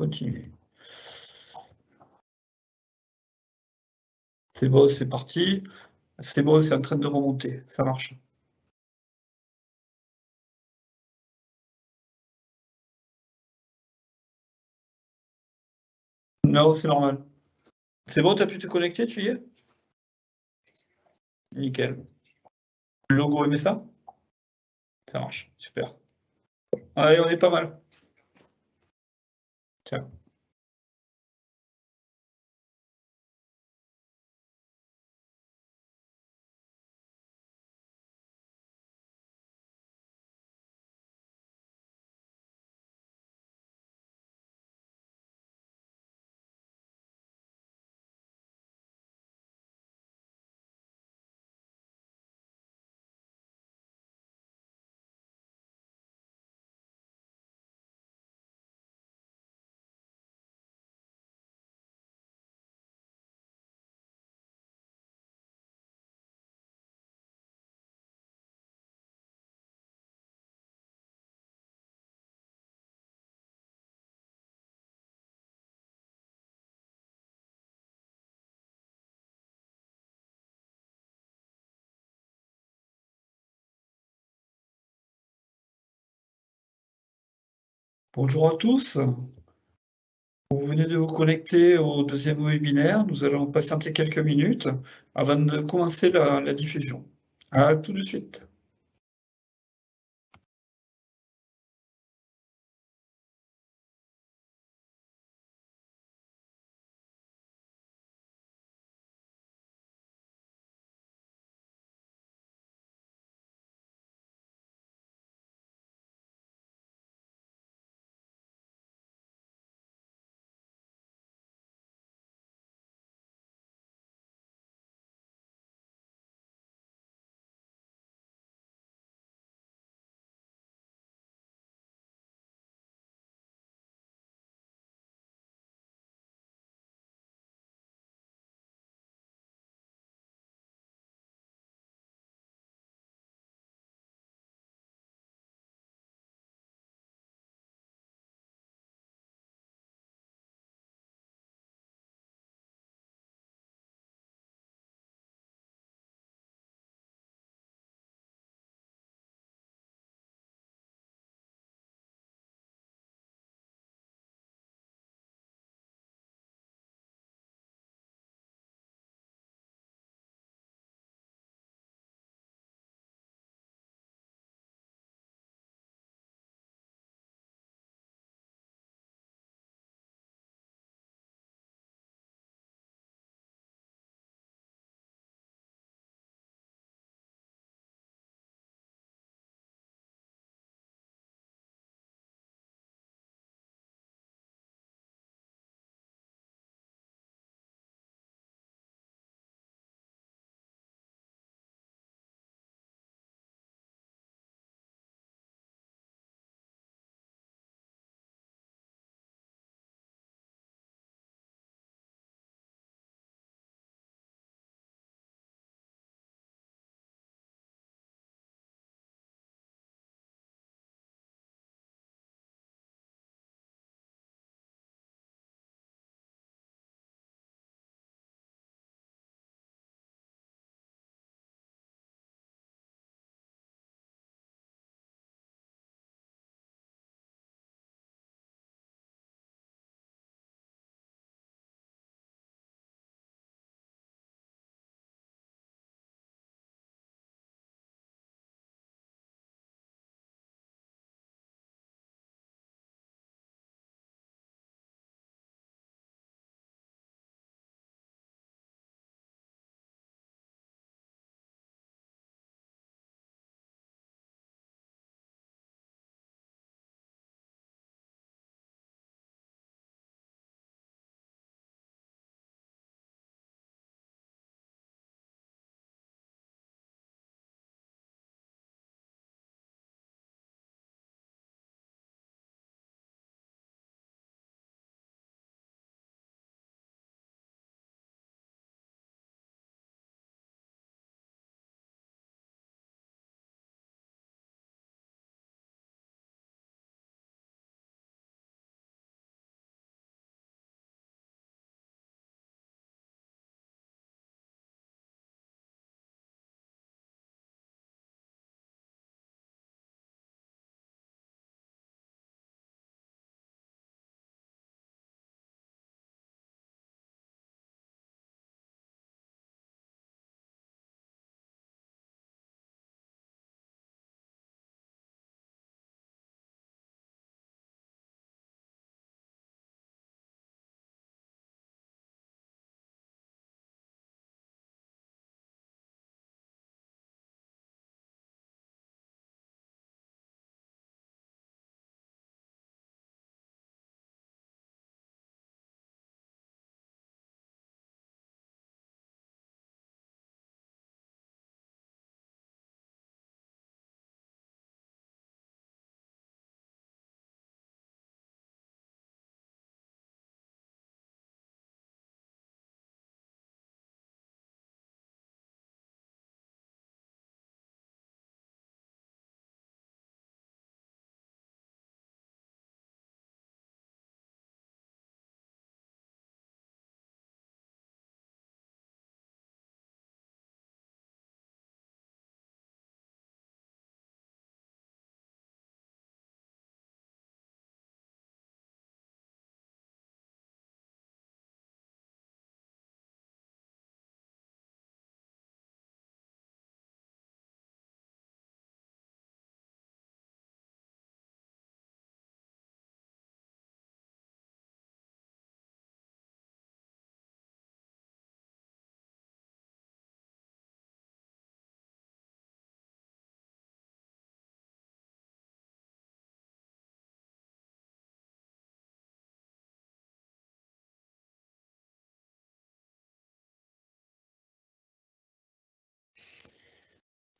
continuer. C'est bon, c'est parti. C'est bon, c'est en train de remonter, ça marche. Non, c'est normal. C'est bon, tu as pu te connecter, tu y es? Nickel. Le logo, aimé ça? Ça marche, super. Allez, on est pas mal. Ciao. Bonjour à tous. Vous venez de vous connecter au deuxième webinaire. Nous allons patienter quelques minutes avant de commencer la diffusion. À tout de suite.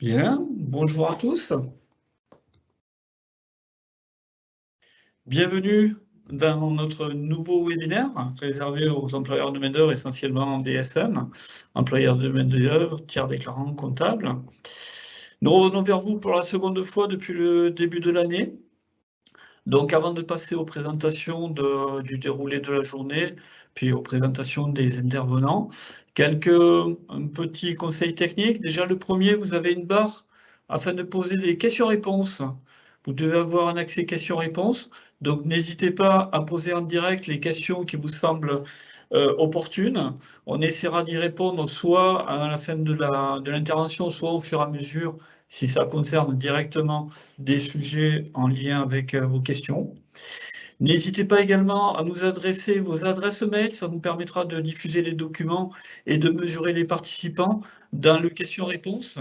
Bien, bonjour à tous. Bienvenue dans notre nouveau webinaire réservé aux employeurs de main-d'œuvre, essentiellement DSN, employeurs de main-d'œuvre, tiers déclarants, comptables. Nous revenons vers vous pour la seconde fois depuis le début de l'année. Donc avant de passer aux présentations du déroulé de la journée, puis aux présentations des intervenants, quelques petits conseils techniques. Déjà le premier, vous avez une barre afin de poser des questions-réponses. Vous devez avoir un accès questions-réponses, donc n'hésitez pas à poser en direct les questions qui vous semblent opportunes. On essaiera d'y répondre soit à la fin de l'intervention, soit au fur et à mesure, si ça concerne directement des sujets en lien avec vos questions. N'hésitez pas également à nous adresser vos adresses mail, ça nous permettra de diffuser les documents et de mesurer les participants dans le question-réponse.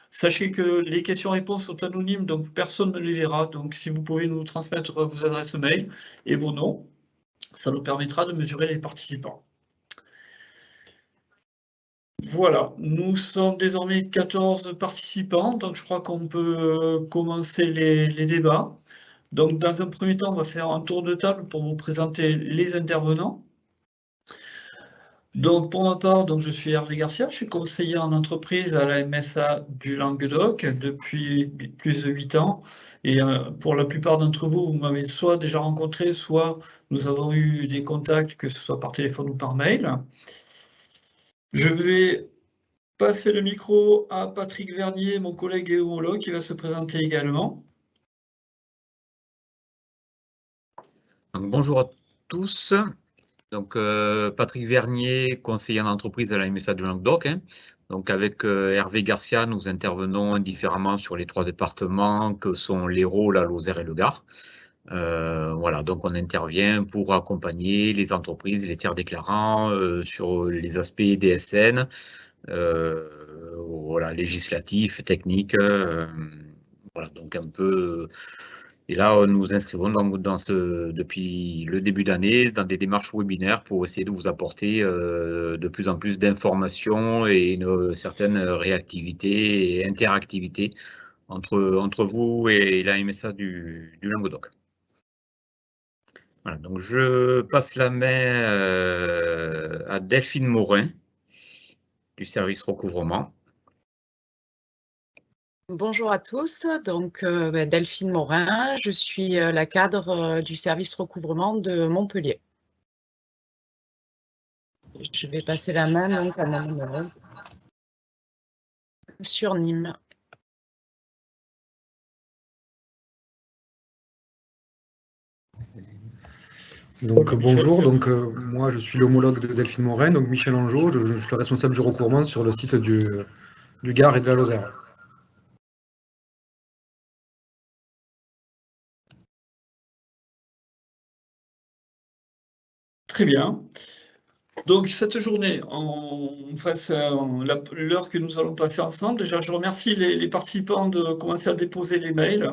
Sachez que les questions-réponses sont anonymes, donc personne ne les verra. Donc si vous pouvez nous transmettre vos adresses mail et vos noms, ça nous permettra de mesurer les participants. Voilà, nous sommes désormais 14 participants, donc je crois qu'on peut commencer les débats. Donc dans un premier temps, on va faire un tour de table pour vous présenter les intervenants. Donc pour ma part, donc, je suis Hervé Garcia, je suis conseiller en entreprise à la MSA du Languedoc depuis plus de 8 ans. Et pour la plupart d'entre vous, vous m'avez soit déjà rencontré, soit nous avons eu des contacts, que ce soit par téléphone ou par mail. Je vais passer le micro à Patrick Vernier, mon collègue et homologue, qui va se présenter également. Donc, bonjour à tous. Donc, Patrick Vernier, conseiller en entreprise à la MSA du Languedoc. Donc, avec Hervé Garcia, nous intervenons différemment sur les 3 départements que sont l'Hérault, la Lozère et le Gard. Voilà, donc on intervient pour accompagner les entreprises, les tiers déclarants sur les aspects DSN, voilà, législatifs, techniques. Voilà, donc un peu. Et là, nous nous inscrivons depuis le début d'année dans des démarches webinaires pour essayer de vous apporter de plus en plus d'informations et une certaine réactivité et interactivité entre vous et la MSA du Languedoc. Voilà, donc je passe la main à Delphine Morin du service recouvrement. Bonjour à tous, donc Delphine Morin, je suis la cadre du service recouvrement de Montpellier. Je vais passer la main donc à mon homologue sur Nîmes. Donc bonjour, donc moi je suis l'homologue de Delphine Morin, donc Michel Angeau, je suis le responsable du recouvrement sur le site du Gard et de la Lozère. Très bien. Donc cette journée, l'heure que nous allons passer ensemble, déjà je remercie les participants de commencer à déposer les mails.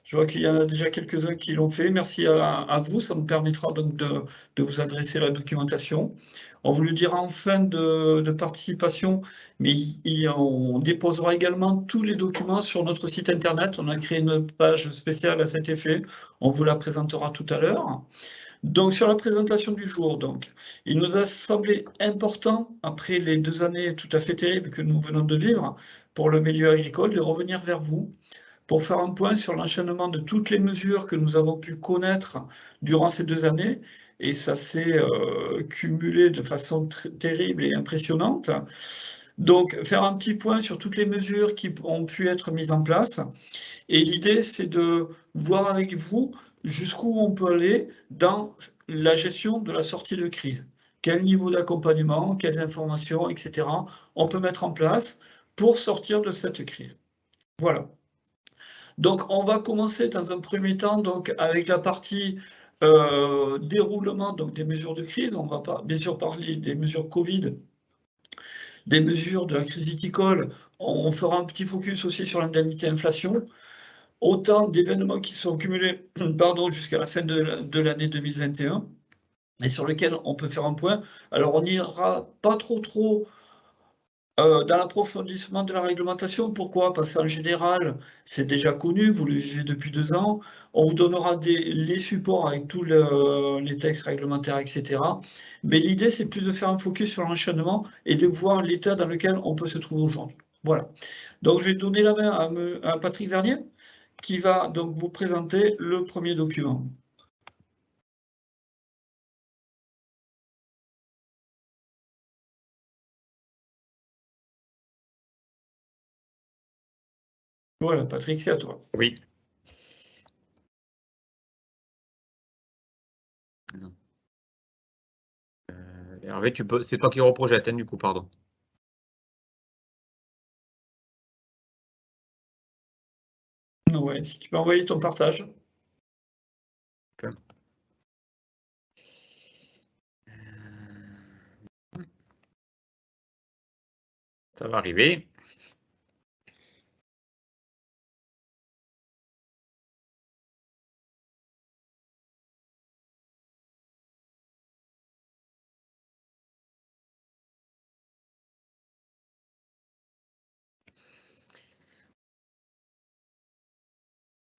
Je vois qu'il y en a déjà quelques-uns qui l'ont fait. Merci à vous, ça nous permettra donc de vous adresser la documentation. On vous le dira en fin de participation, mais on déposera également tous les documents sur notre site internet. On a créé une page spéciale à cet effet. On vous la présentera tout à l'heure. Donc sur la présentation du jour, donc, il nous a semblé important, après les 2 années tout à fait terribles que nous venons de vivre pour le milieu agricole, de revenir vers vous pour faire un point sur l'enchaînement de toutes les mesures que nous avons pu connaître durant ces 2 années, et ça s'est cumulé de façon terrible et impressionnante. Donc faire un petit point sur toutes les mesures qui ont pu être mises en place, et l'idée c'est de voir avec vous jusqu'où on peut aller dans la gestion de la sortie de crise. Quel niveau d'accompagnement, quelles informations, etc. on peut mettre en place pour sortir de cette crise. Voilà. Donc on va commencer dans un premier temps donc, avec la partie déroulement donc, des mesures de crise. On va pas bien sûr parler des mesures Covid, des mesures de la crise viticole. On fera un petit focus aussi sur l'indemnité inflation. Autant d'événements qui sont cumulés jusqu'à la fin de l'année 2021 et sur lesquels on peut faire un point. Alors on n'ira pas trop Dans l'approfondissement de la réglementation, pourquoi? Parce qu'en général, c'est déjà connu, vous le vivez depuis 2 ans. On vous donnera les supports avec tous les textes réglementaires, et cetera. Mais l'idée, c'est plus de faire un focus sur l'enchaînement et de voir l'état dans lequel on peut se trouver aujourd'hui. Voilà. Donc je vais donner la main à Patrick Vernier, qui va donc vous présenter le premier document. Voilà, Patrick, c'est à toi. Oui. Hervé, c'est toi qui reprojette, hein, du coup, pardon. Ouais, si tu peux envoyer ton partage. Okay. Ça va arriver.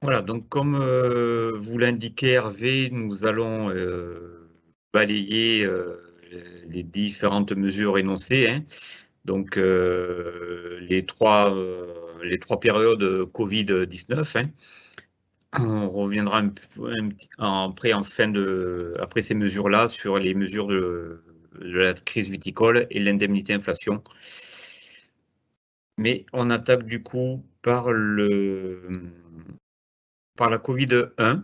Voilà, donc comme vous l'indiquez Hervé, nous allons balayer les différentes mesures énoncées, hein. Donc les trois périodes Covid-19, hein. On reviendra après ces mesures-là sur les mesures de la crise viticole et l'indemnité inflation. Mais on attaque du coup par la Covid-1,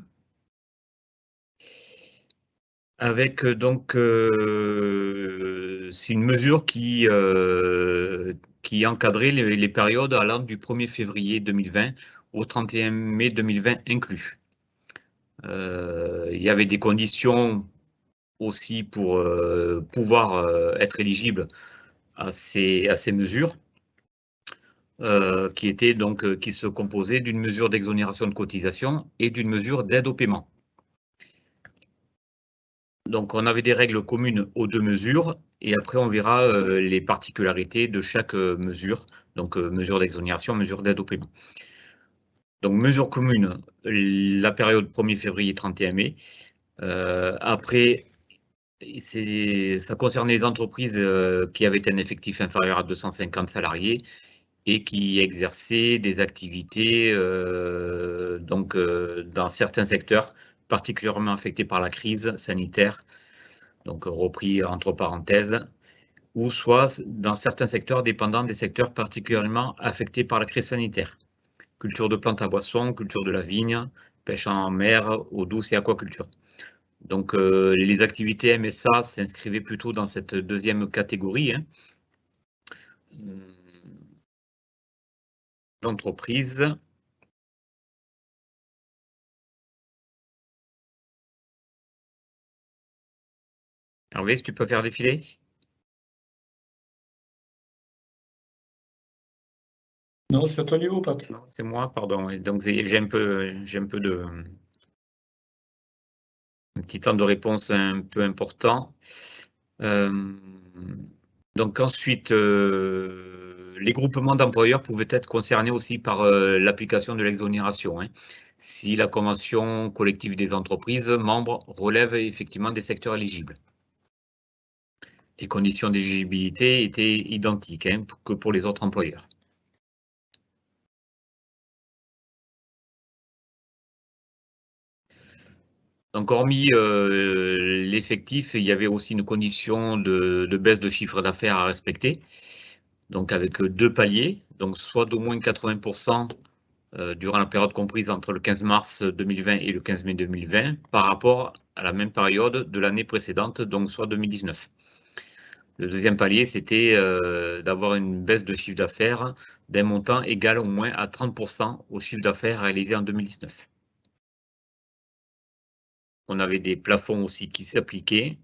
avec donc c'est une mesure qui encadrait les périodes allant du 1er février 2020 au 31 mai 2020 inclus. Il y avait des conditions aussi pour pouvoir être éligible à ces mesures, qui se composaient d'une mesure d'exonération de cotisation et d'une mesure d'aide au paiement. Donc, on avait des règles communes aux deux mesures, et après, on verra les particularités de chaque mesure. Donc, mesure d'exonération, mesure d'aide au paiement. Donc, mesure commune, la période 1er février 31 mai. Après, ça concernait les entreprises qui avaient un effectif inférieur à 250 salariés et qui exerçaient des activités dans certains secteurs particulièrement affectés par la crise sanitaire, donc repris entre parenthèses, ou soit dans certains secteurs dépendant des secteurs particulièrement affectés par la crise sanitaire. Culture de plantes à boissons, culture de la vigne, pêche en mer, eau douce et aquaculture. Donc les activités MSA s'inscrivaient plutôt dans cette deuxième catégorie, hein, d'entreprise. Hervé, si tu peux faire défiler? Non, c'est à ton niveau, Pat. Non, c'est moi, pardon. Et donc j'ai un peu de un petit temps de réponse un peu important. Donc ensuite, les groupements d'employeurs pouvaient être concernés aussi par l'application de l'exonération, hein, si la convention collective des entreprises membres relève effectivement des secteurs éligibles. Les conditions d'éligibilité étaient identiques, hein, que pour les autres employeurs. Donc, hormis l'effectif, il y avait aussi une condition de baisse de chiffre d'affaires à respecter, donc avec 2 paliers, donc soit d'au moins 80% durant la période comprise entre le 15 mars 2020 et le 15 mai 2020 par rapport à la même période de l'année précédente, donc soit 2019. Le deuxième palier, c'était d'avoir une baisse de chiffre d'affaires d'un montant égal au moins à 30% au chiffre d'affaires réalisé en 2019. On avait des plafonds aussi qui s'appliquaient.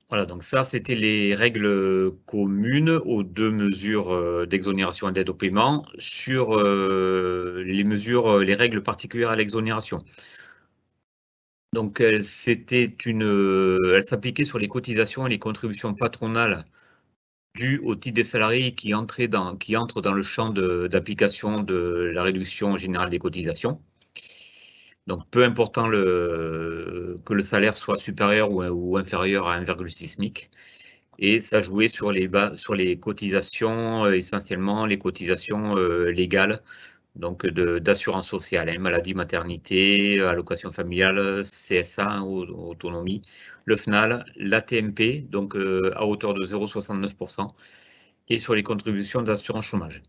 Voilà, donc ça, c'était les règles communes aux deux mesures d'exonération et d'aide au paiement. Sur les règles particulières à l'exonération. Donc, elle s'appliquait sur les cotisations et les contributions patronales dues au titre des salariés qui entrent dans le champ d'application de la réduction générale des cotisations. Donc, peu important que le salaire soit supérieur ou inférieur à 1,6 SMIC. Et ça jouait sur les cotisations, essentiellement les cotisations légales, donc d'assurance sociale, maladie, maternité, allocation familiale, CSA, autonomie, le FNAL, l'ATMP, donc à hauteur de 0,69%, et sur les contributions d'assurance chômage.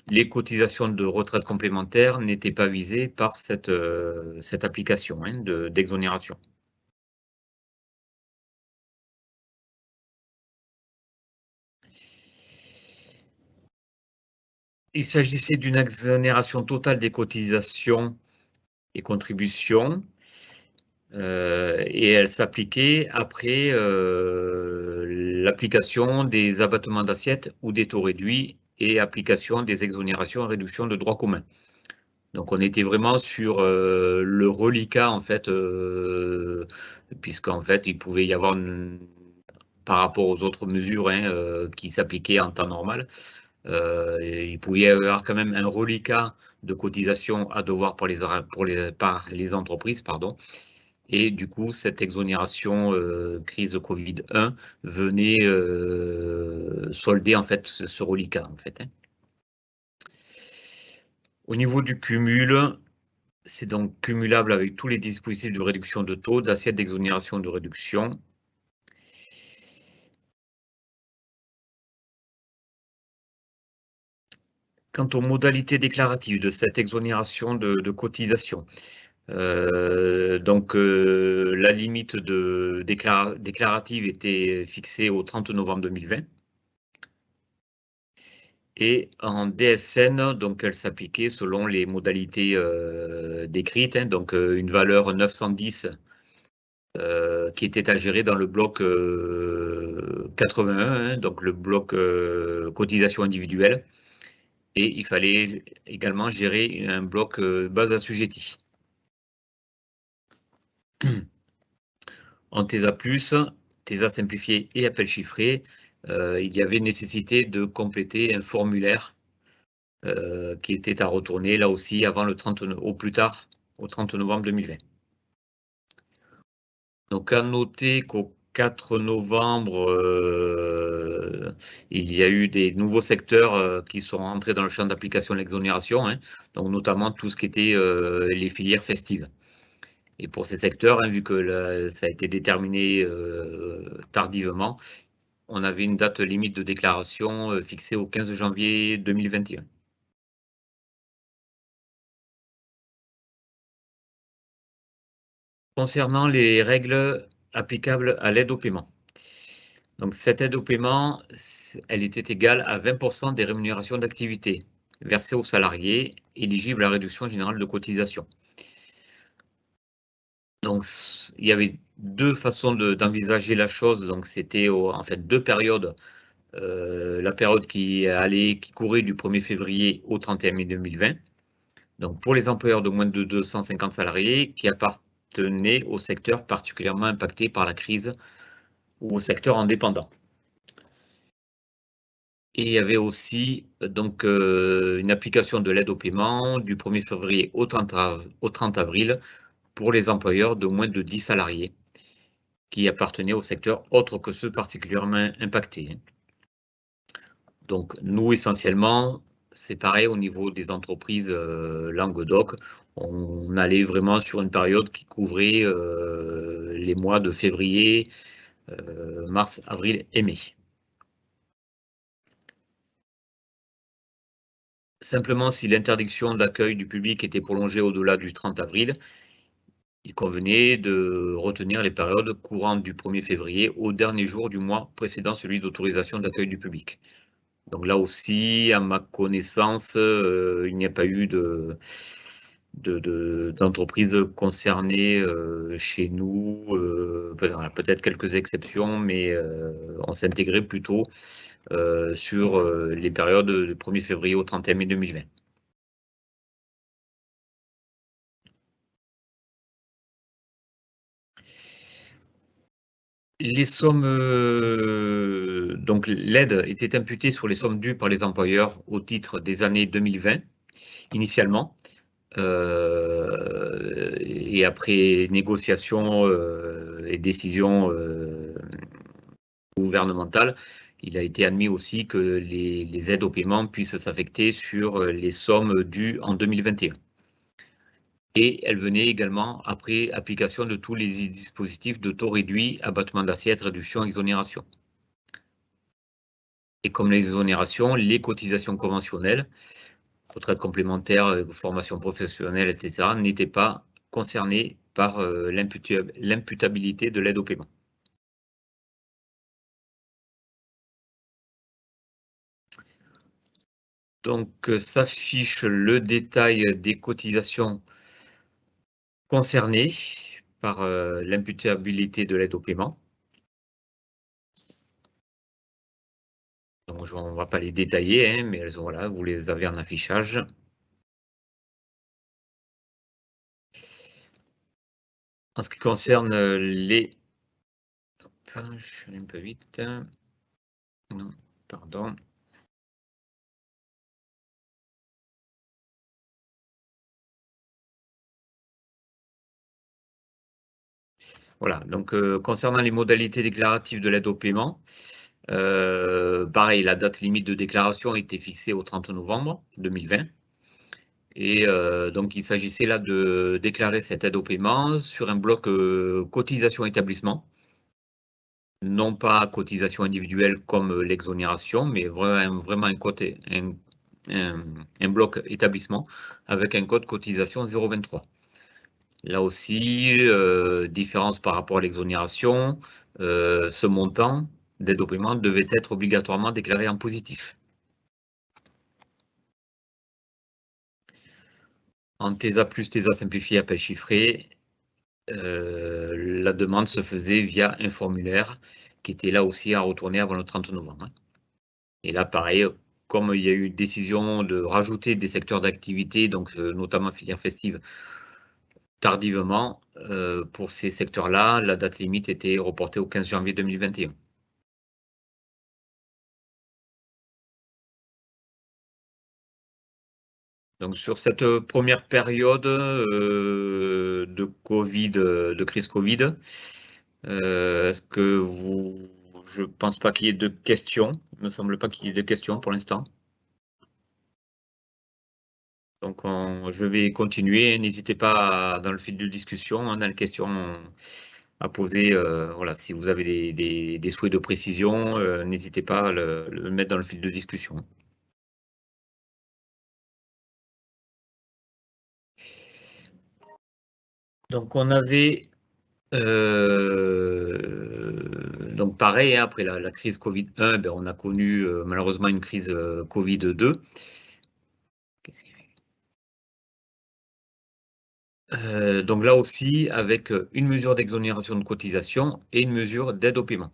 Les cotisations de retraite complémentaire n'étaient pas visées par cette application d'exonération. Il s'agissait d'une exonération totale des cotisations et contributions, et elle s'appliquait après l'application des abattements d'assiette ou des taux réduits et application des exonérations et réductions de droit commun. Donc on était vraiment sur le reliquat en fait, puisqu'en fait il pouvait y avoir par rapport aux autres mesures qui s'appliquaient en temps normal, il pouvait y avoir quand même un reliquat de cotisation à devoir par les entreprises, pardon. Et du coup, cette exonération crise Covid-1 venait solder en fait ce reliquat en fait. Au niveau du cumul, c'est donc cumulable avec tous les dispositifs de réduction de taux, d'assiette d'exonération de réduction. Quant aux modalités déclaratives de cette exonération de cotisation, donc la limite déclarative était fixée au 30 novembre 2020. Et en DSN, donc elle s'appliquait selon les modalités décrites, donc une valeur 910 qui était à gérer dans le bloc 81, donc le bloc cotisation individuelle. Et il fallait également gérer un bloc base assujettie. En TESA+, TESA simplifié et appel chiffré, il y avait nécessité de compléter un formulaire qui était à retourner là aussi avant au plus tard au 30 novembre 2020. Donc à noter qu'au 4 novembre, il y a eu des nouveaux secteurs qui sont entrés dans le champ d'application de l'exonération, donc notamment tout ce qui était les filières festives. Et pour ces secteurs, vu que ça a été déterminé tardivement, on avait une date limite de déclaration fixée au 15 janvier 2021. Concernant les règles applicables à l'aide au paiement. Donc cette aide au paiement, elle était égale à 20% des rémunérations d'activité versées aux salariés éligibles à la réduction générale de cotisation. Donc il y avait deux façons d'envisager la chose. Donc c'était en fait deux périodes. La période qui courait du 1er février au 31 mai 2020. Donc pour les employeurs de moins de 250 salariés qui appartenaient au secteur particulièrement impacté par la crise ou au secteur indépendant. Et il y avait aussi donc une application de l'aide au paiement du 1er février au 30 avril pour les employeurs de moins de 10 salariés qui appartenaient au secteur autre que ceux particulièrement impactés. Donc nous, essentiellement, c'est pareil au niveau des entreprises Languedoc, on allait vraiment sur une période qui couvrait les mois de février, mars, avril et mai. Simplement, si l'interdiction d'accueil du public était prolongée au-delà du 30 avril, il convenait de retenir les périodes courantes du 1er février au dernier jour du mois précédant celui d'autorisation d'accueil du public. Donc là aussi, à ma connaissance, il n'y a pas eu d'entreprises concernées chez nous. Peut-être quelques exceptions, mais on s'intégrait plutôt sur les périodes du 1er février au 31 mai 2020. Les sommes, donc l'aide était imputée sur les sommes dues par les employeurs au titre des années 2020, initialement. Et après négociation et décision gouvernementale, il a été admis aussi que les aides au paiement puissent s'affecter sur les sommes dues en 2021. Et elle venait également après application de tous les dispositifs de taux réduit, abattement d'assiette, réduction, exonération. Et comme les exonérations, les cotisations conventionnelles, retraite complémentaire, formation professionnelle, etc., n'étaient pas concernées par l'imputabilité de l'aide au paiement. Donc, s'affiche le détail des cotisations concernées par l'imputabilité de l'aide au paiement. Donc, on ne va pas les détailler, hein, mais voilà, vous les avez en affichage. En ce qui concerne les... Je suis allé un peu vite. Non, pardon. Voilà, donc concernant les modalités déclaratives de l'aide au paiement, pareil, la date limite de déclaration a été fixée au 30 novembre 2020. Et donc, il s'agissait là de déclarer cette aide au paiement sur un bloc cotisation établissement, non pas cotisation individuelle comme l'exonération, mais vraiment un bloc établissement avec un code cotisation 023. Là aussi, différence par rapport à l'exonération, ce montant d'aide au paiement devait être obligatoirement déclaré en positif. En TESA plus TESA simplifié appel chiffré, la demande se faisait via un formulaire qui était là aussi à retourner avant le 30 novembre. Et là, pareil, comme il y a eu décision de rajouter des secteurs d'activité, donc notamment filière festive, tardivement, pour ces secteurs-là, la date limite était reportée au 15 janvier 2021. Donc sur cette première période de Covid, de crise Covid, est-ce que je pense pas qu'il y ait de questions. Il me semble pas qu'il y ait de questions pour l'instant. Donc je vais continuer. N'hésitez pas dans le fil de discussion, dans les questions à poser. Voilà, si vous avez des souhaits de précision, n'hésitez pas à le mettre dans le fil de discussion. Donc on avait donc pareil, hein, après la crise Covid-1, ben, on a connu malheureusement une crise Covid-2. Donc là aussi, avec une mesure d'exonération de cotisation et une mesure d'aide au paiement.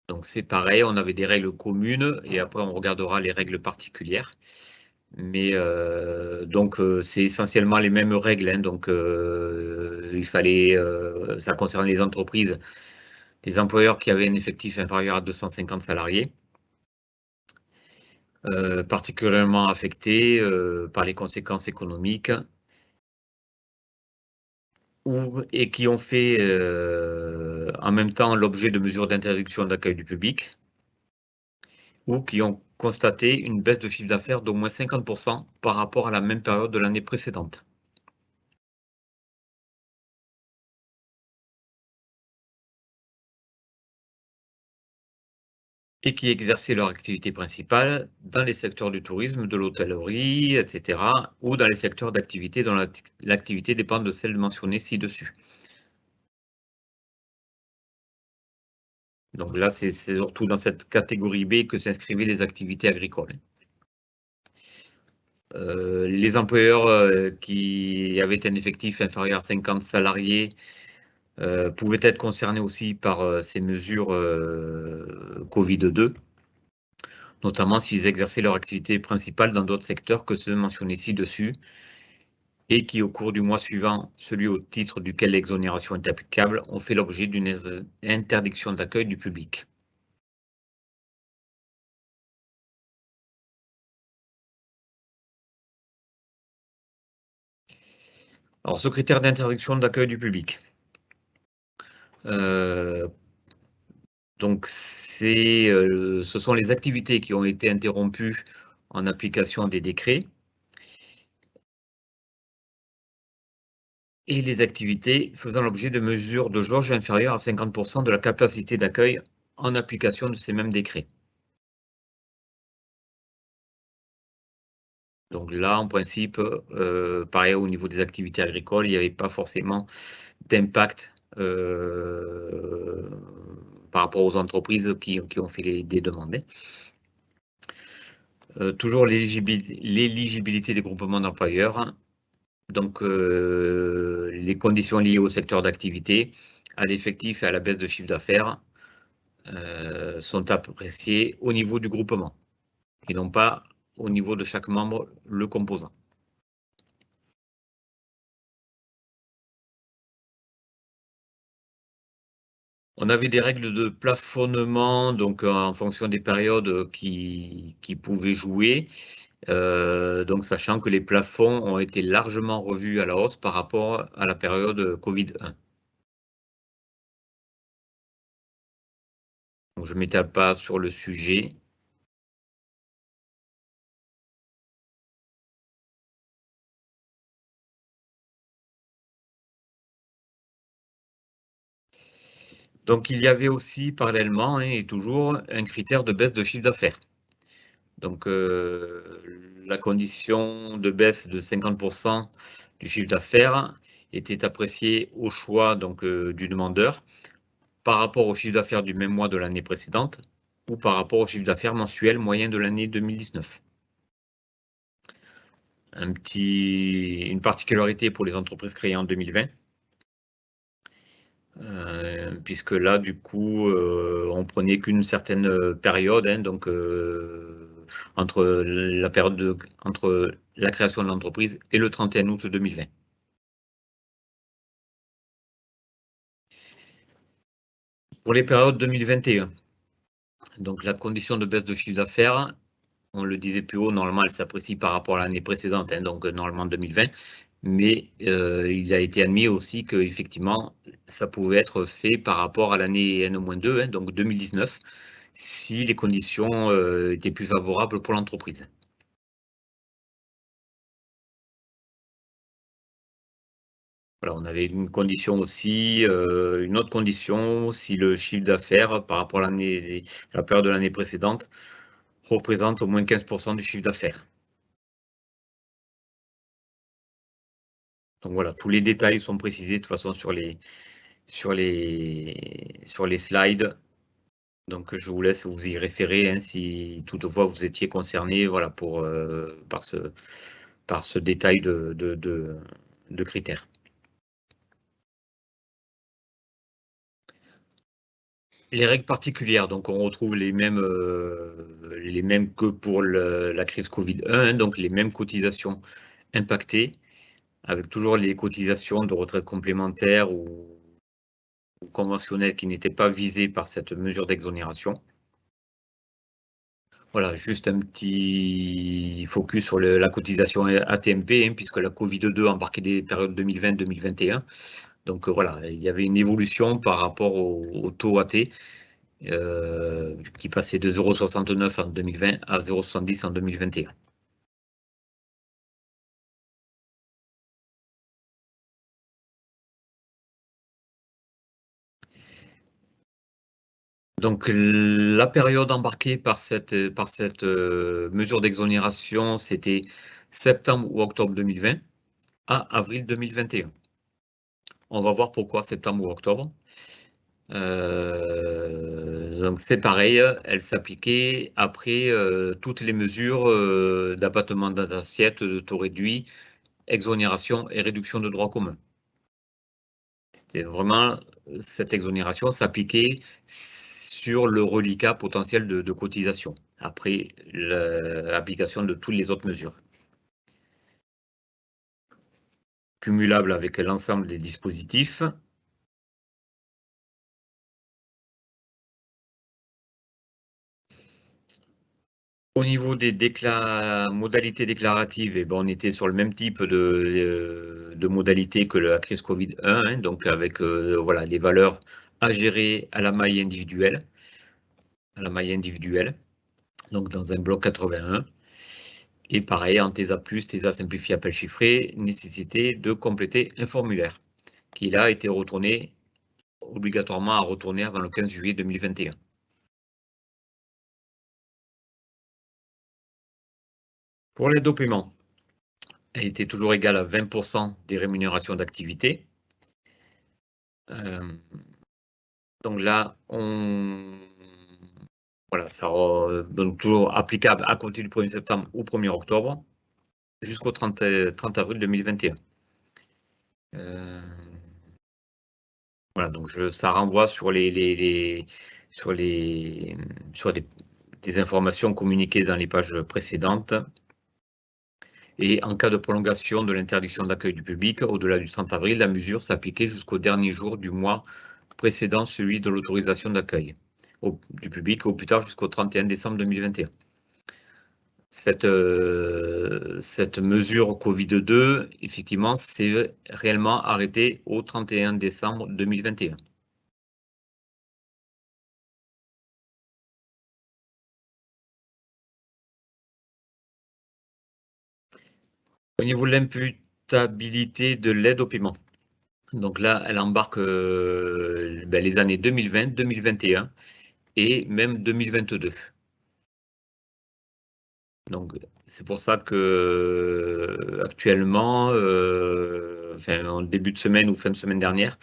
Donc c'est pareil, on avait des règles communes et après on regardera les règles particulières. Mais donc c'est essentiellement les mêmes règles, hein, donc il fallait, ça concerne les entreprises, les employeurs qui avaient un effectif inférieur à 250 salariés, particulièrement affectés par les conséquences économiques et qui ont fait en même temps l'objet de mesures d'interdiction d'accueil du public ou qui ont constaté une baisse de chiffre d'affaires d'au moins 50% par rapport à la même période de l'année précédente. Et qui exerçaient leur activité principale dans les secteurs du tourisme, de l'hôtellerie, etc., ou dans les secteurs d'activité dont l'activité dépend de celle mentionnée ci-dessus. Donc là, c'est surtout dans cette catégorie B que s'inscrivaient les activités agricoles. Les employeurs qui avaient un effectif inférieur à 50 salariés pouvaient être concernés aussi par ces mesures Covid-2, notamment s'ils exerçaient leur activité principale dans d'autres secteurs que ceux mentionnés ci-dessus et qui, au cours du mois suivant, celui au titre duquel l'exonération est applicable, ont fait l'objet d'une interdiction d'accueil du public. Alors, ce critère d'interdiction d'accueil du public. Donc, ce sont les activités qui ont été interrompues en application des décrets et les activités faisant l'objet de mesures de jauge inférieures à 50% de la capacité d'accueil en application de ces mêmes décrets. Donc là, en principe, pareil, au niveau des activités agricoles, il n'y avait pas forcément d'impact par rapport aux entreprises qui ont fait des demandes. Toujours l'éligibilité des groupements d'employeurs. Donc, les conditions liées au secteur d'activité, à l'effectif et à la baisse de chiffre d'affaires sont appréciées au niveau du groupement et non pas au niveau de chaque membre le composant. On avait des règles de plafonnement, donc en fonction des périodes qui pouvaient jouer, donc sachant que les plafonds ont été largement revus à la hausse par rapport à la période Covid-1. Donc, je ne m'étale pas sur le sujet. Donc, il y avait aussi parallèlement, et toujours, un critère de baisse de chiffre d'affaires. Donc, la condition de baisse de 50% du chiffre d'affaires était appréciée au choix donc, du demandeur par rapport au chiffre d'affaires du même mois de l'année précédente ou par rapport au chiffre d'affaires mensuel moyen de l'année 2019. Une particularité pour les entreprises créées en 2020. Puisque là, du coup, on prenait qu'une certaine période, hein, donc entre la création de l'entreprise et le 31 août 2020. Pour les périodes 2021, donc la condition de baisse de chiffre d'affaires, on le disait plus haut, normalement elle s'apprécie par rapport à l'année précédente, hein, donc normalement 2020, mais il a été admis aussi qu'effectivement, ça pouvait être fait par rapport à l'année N-2, hein, donc 2019, si les conditions étaient plus favorables pour l'entreprise. Voilà, on avait une condition aussi, une autre condition, si le chiffre d'affaires par rapport à la période de l'année précédente représente au moins 15% du chiffre d'affaires. Donc voilà, tous les détails sont précisés de toute façon sur les slides. Donc je vous laisse vous y référer hein, si toutefois vous étiez concerné voilà, par ce détail de critères. Les règles particulières, donc on retrouve les mêmes que pour la crise Covid-1, hein, donc les mêmes cotisations impactées, avec toujours les cotisations de retraite complémentaire ou conventionnelles qui n'étaient pas visées par cette mesure d'exonération. Voilà, juste un petit focus sur la cotisation AT-MP, hein, puisque la Covid-2 embarquait des périodes 2020-2021. Donc voilà, il y avait une évolution par rapport au taux AT qui passait de 0,69 en 2020 à 0,70 en 2021. Donc la période embarquée par cette mesure d'exonération, c'était septembre ou octobre 2020 à avril 2021. On va voir pourquoi septembre ou octobre. Donc c'est pareil, elle s'appliquait après toutes les mesures d'abattement d'assiette, de taux réduit, exonération et réduction de droits communs. C'était vraiment, cette exonération s'appliquait sur le reliquat potentiel de cotisation, après l'application de toutes les autres mesures. cumulable avec l'ensemble des dispositifs. Au niveau des modalités déclaratives, on était sur le même type de modalités que la crise Covid-1, hein, donc avec voilà, les valeurs à gérer à la maille individuelle, donc dans un bloc 81. Et pareil, en TESA+, TESA simplifié appel chiffré, nécessité de compléter un formulaire qui là a été retourné, obligatoirement à retourner avant le 15 juillet 2021. Pour l'aide au paiement, elle était toujours égale à 20% des rémunérations d'activité. Donc là, voilà, ça donc toujours applicable à compter du 1er septembre au 1er octobre jusqu'au 30 avril 2021. Voilà, donc ça renvoie sur des informations communiquées dans les pages précédentes. Et en cas de prolongation de l'interdiction d'accueil du public au-delà du 30 avril, la mesure s'appliquait jusqu'au dernier jour du mois précédant celui de l'autorisation d'accueil du public, au plus tard jusqu'au 31 décembre 2021. Cette mesure Covid-2, effectivement, s'est réellement arrêtée au 31 décembre 2021. Au niveau de l'imputabilité de l'aide au paiement, donc là, elle embarque les années 2020, 2021 et même 2022. Donc, c'est pour ça que actuellement, en début de semaine ou fin de semaine dernière,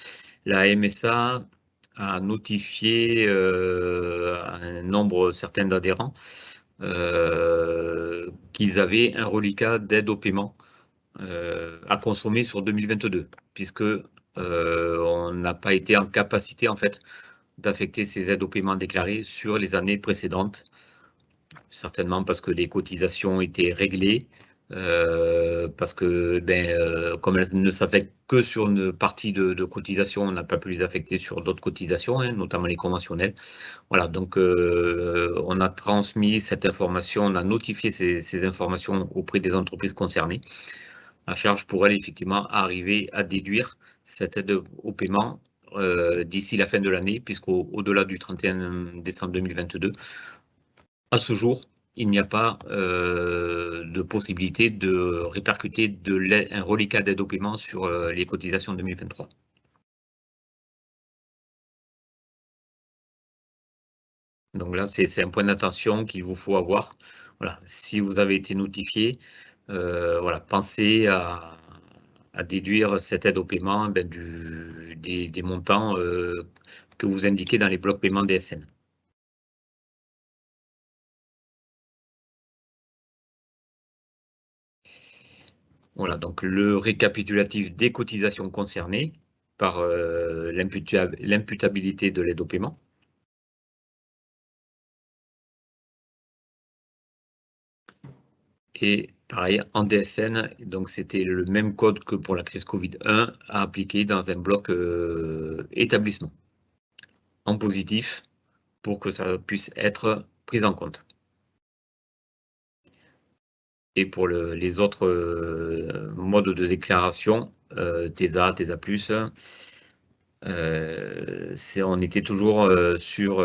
la MSA a notifié à un nombre certain d'adhérents qu'ils avaient un reliquat d'aide au paiement à consommer sur 2022, puisque on n'a pas été en capacité en fait d'affecter ces aides au paiement déclarées sur les années précédentes, certainement parce que les cotisations étaient réglées, parce que comme elles ne s'affectent que sur une partie de cotisations, on n'a pas pu les affecter sur d'autres cotisations, hein, notamment les conventionnelles. Voilà, donc on a transmis cette information, on a notifié ces informations auprès des entreprises concernées, à charge pour elles effectivement à arriver à déduire cette aide au paiement d'ici la fin de l'année, puisqu'au-delà du 31 décembre 2022, à ce jour, il n'y a pas de possibilité de répercuter un reliquat d'aide au paiement sur les cotisations 2023. Donc là, c'est un point d'attention qu'il vous faut avoir. Voilà, si vous avez été notifié, voilà, pensez à déduire cette aide au paiement des montants que vous indiquez dans les blocs paiement DSN. Voilà, donc le récapitulatif des cotisations concernées par l'imputabilité de l'aide au paiement. Et pareil, en DSN, donc c'était le même code que pour la crise Covid-1 à appliquer dans un bloc établissement en positif pour que ça puisse être pris en compte. Et pour les autres modes de déclaration, TESA, TESA+, on était toujours sur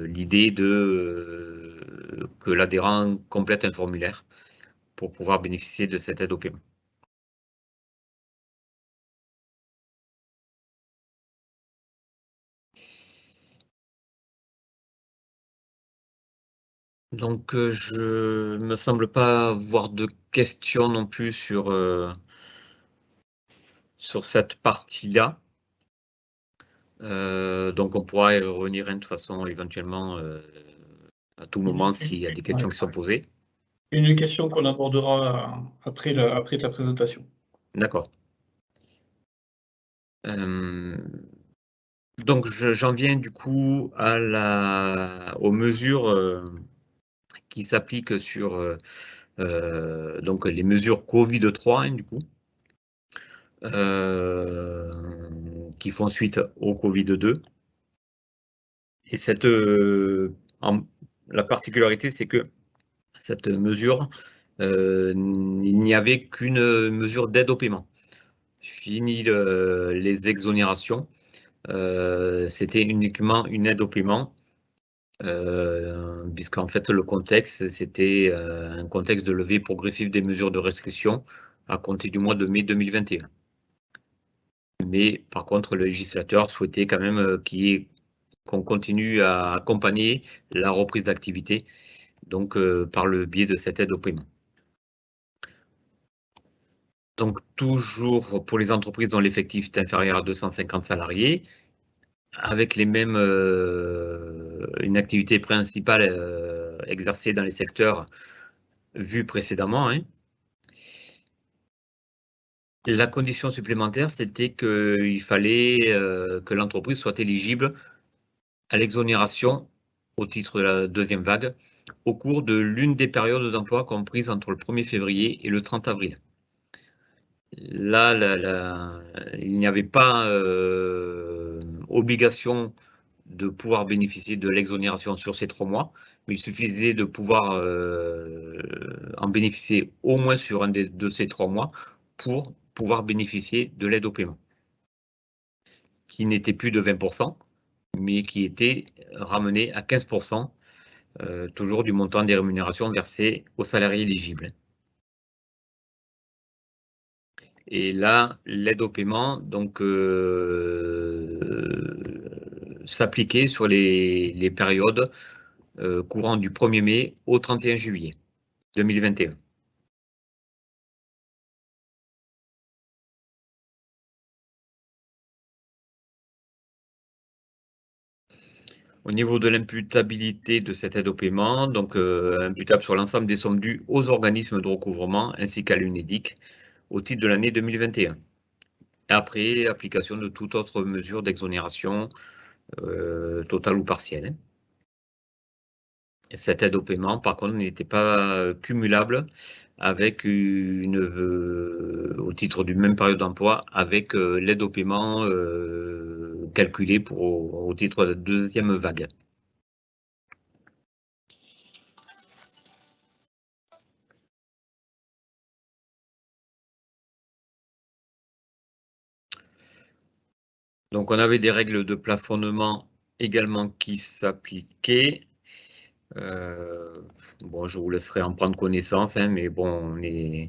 l'idée que l'adhérent complète un formulaire pour pouvoir bénéficier de cette aide au paiement. Donc, je ne me semble pas avoir de questions non plus sur cette partie-là. Donc, on pourra y revenir de toute façon éventuellement à tout moment s'il y a des questions qui sont posées. Une question qu'on abordera après ta présentation. D'accord. Donc, j'en viens du coup aux mesures qui s'appliquent sur donc les mesures Covid-3, hein, du coup. qui font suite au Covid-2. Et la particularité, c'est que cette mesure, il n'y avait qu'une mesure d'aide au paiement. Fini les exonérations, c'était uniquement une aide au paiement, puisqu'en fait le contexte, c'était un contexte de levée progressive des mesures de restriction à compter du mois de mai 2021. Mais par contre, le législateur souhaitait quand même qu'on continue à accompagner la reprise d'activité, donc par le biais de cette aide au paiement. Donc toujours pour les entreprises dont l'effectif est inférieur à 250 salariés, avec les mêmes, une activité principale exercée dans les secteurs vus précédemment, hein. La condition supplémentaire, c'était qu'il fallait que l'entreprise soit éligible à l'exonération au titre de la deuxième vague au cours de l'une des périodes d'emploi comprises entre le 1er février et le 30 avril. Là, il n'y avait pas obligation de pouvoir bénéficier de l'exonération sur ces 3 mois, mais il suffisait de pouvoir en bénéficier au moins sur un de ces 3 mois pour pouvoir bénéficier de l'aide au paiement, qui n'était plus de 20%, mais qui était ramené à 15%, toujours du montant des rémunérations versées aux salariés éligibles. Et là, l'aide au paiement donc s'appliquait sur les périodes courant du 1er mai au 31 juillet 2021. Au niveau de l'imputabilité de cette aide au paiement, donc imputable sur l'ensemble des sommes dues aux organismes de recouvrement ainsi qu'à l'UNEDIC au titre de l'année 2021. Après, application de toute autre mesure d'exonération totale ou partielle. Et cette aide au paiement, par contre, n'était pas cumulable avec au titre d'une même période d'emploi avec l'aide au paiement calculée au titre de la deuxième vague. Donc on avait des règles de plafonnement également qui s'appliquaient. Bon, je vous laisserai en prendre connaissance, hein, mais bon, on est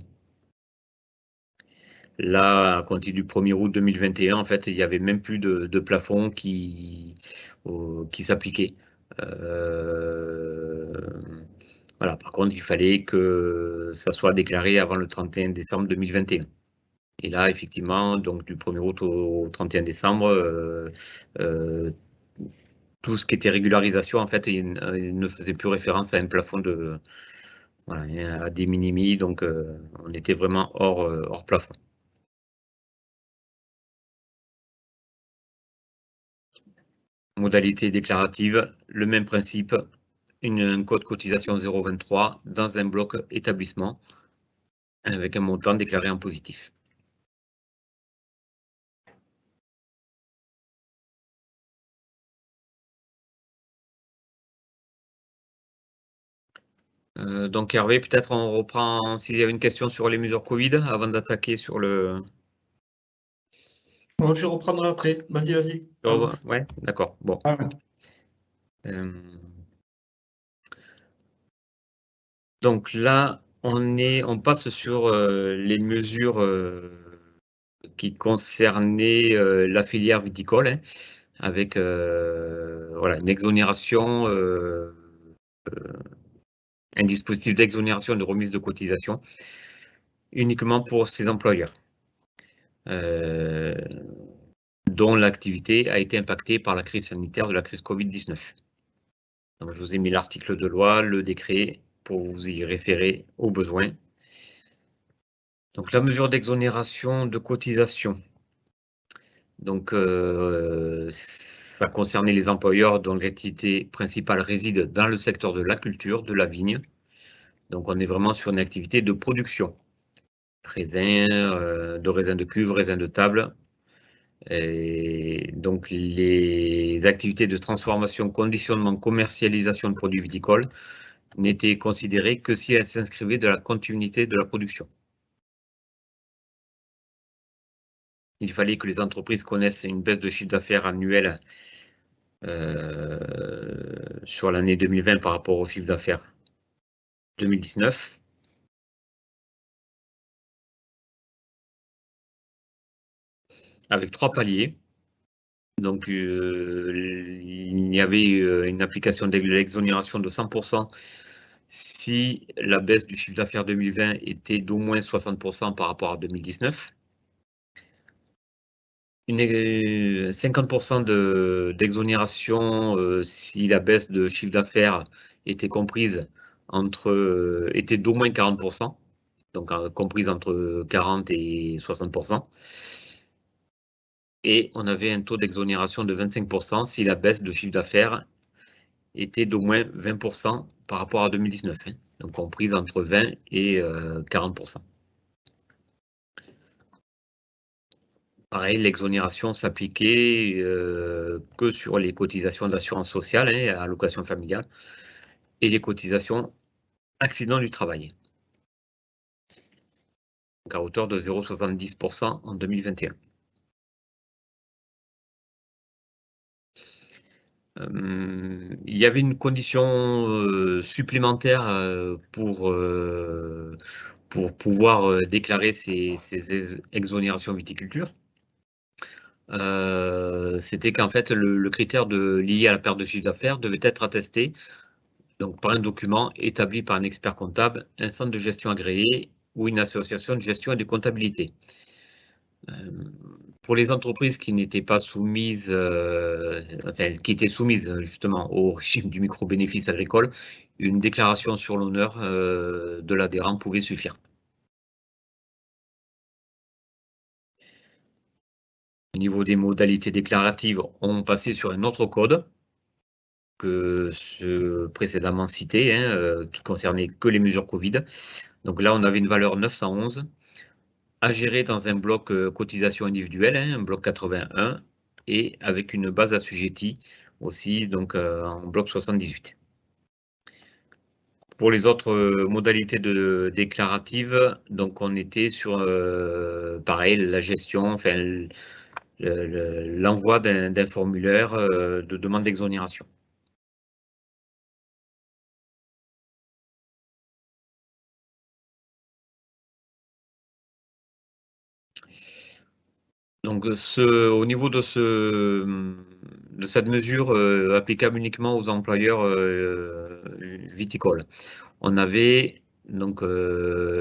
là, à compter du 1er août 2021, en fait, il n'y avait même plus de plafond qui s'appliquait. Voilà, par contre, il fallait que ça soit déclaré avant le 31 décembre 2021. Et là, effectivement, donc du 1er août au 31 décembre, tout ce qui était régularisation, en fait, il ne faisait plus référence à un plafond à des minimi, donc on était vraiment hors plafond. Modalité déclarative, le même principe, un code cotisation 023 dans un bloc établissement avec un montant déclaré en positif. Donc Hervé, peut-être on reprend s'il y a une question sur les mesures Covid avant d'attaquer sur le... Bon, je reprendrai après. Vas-y. Ouais, d'accord. Bon. Ah ouais. Donc là, on passe sur les mesures qui concernaient la filière viticole, hein, avec voilà, une exonération, un dispositif d'exonération de remise de cotisation uniquement pour ces employeurs dont l'activité a été impactée par la crise sanitaire de la crise Covid-19. Donc, je vous ai mis l'article de loi, le décret, pour vous y référer au besoin. Donc, la mesure d'exonération de cotisation. Donc, ça concernait les employeurs dont l'activité principale réside dans le secteur de la culture, de la vigne. Donc, on est vraiment sur une activité de production, raisins, de raisins de cuve, raisins de table. Et donc, les activités de transformation, conditionnement, commercialisation de produits viticoles n'étaient considérées que si elles s'inscrivaient dans la continuité de la production. Il fallait que les entreprises connaissent une baisse de chiffre d'affaires annuel sur l'année 2020 par rapport au chiffre d'affaires 2019. Avec 3 paliers. Donc, il y avait une application de l'exonération de 100% si la baisse du chiffre d'affaires 2020 était d'au moins 60% par rapport à 2019. 50% d'exonération si la baisse de chiffre d'affaires était comprise était d'au moins 40%, donc comprise entre 40 et 60%. Et on avait un taux d'exonération de 25% si la baisse de chiffre d'affaires était d'au moins 20% par rapport à 2019, hein, donc comprise entre 20 et 40%. Pareil, l'exonération s'appliquait que sur les cotisations d'assurance sociale, hein, allocation familiale, et les cotisations accident du travail, donc à hauteur de 0,70% en 2021. Il y avait une condition supplémentaire pour pouvoir déclarer ces exonérations viticulture. C'était qu'en fait, le critère lié à la perte de chiffre d'affaires devait être attesté donc, par un document établi par un expert comptable, un centre de gestion agréé ou une association de gestion et de comptabilité. Pour les entreprises qui n'étaient pas soumises, qui étaient soumises justement au régime du micro-bénéfice agricole, une déclaration sur l'honneur de l'adhérent pouvait suffire. Au niveau des modalités déclaratives, on passait sur un autre code que ce précédemment cité, hein, qui concernait que les mesures Covid. Donc là, on avait une valeur 911 à gérer dans un bloc cotisation individuelle, hein, un bloc 81, et avec une base assujettie aussi, donc en bloc 78. Pour les autres modalités déclaratives, donc on était sur, pareil, la gestion, enfin, l'envoi d'un formulaire de demande d'exonération. Donc, au niveau de cette mesure applicable uniquement aux employeurs viticoles, on avait donc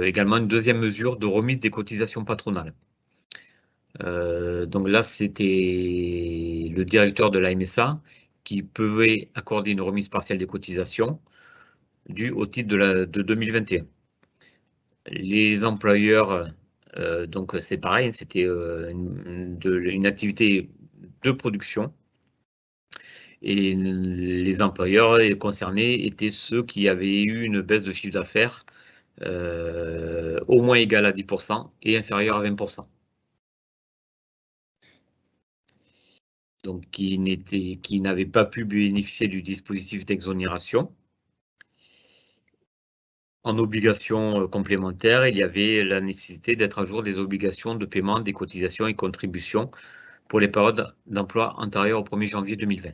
également une deuxième mesure de remise des cotisations patronales. Donc là, c'était le directeur de la MSA qui pouvait accorder une remise partielle des cotisations dues au titre de 2021. Les employeurs, donc c'est pareil, c'était une activité de production. Et les employeurs concernés étaient ceux qui avaient eu une baisse de chiffre d'affaires au moins égale à 10% et inférieure à 20%. Donc qui n'avaient pas pu bénéficier du dispositif d'exonération. En obligation complémentaire, il y avait la nécessité d'être à jour des obligations de paiement des cotisations et contributions pour les périodes d'emploi antérieures au 1er janvier 2020.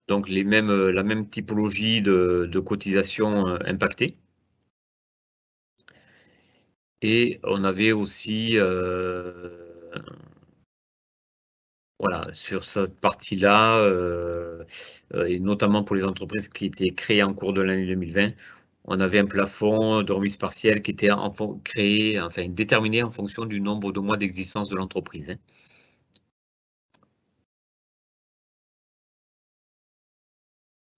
Donc la même typologie de cotisations impactées. Et on avait aussi, voilà, sur cette partie-là, et notamment pour les entreprises qui étaient créées en cours de l'année 2020, on avait un plafond de remise partielle qui était déterminé en fonction du nombre de mois d'existence de l'entreprise, hein.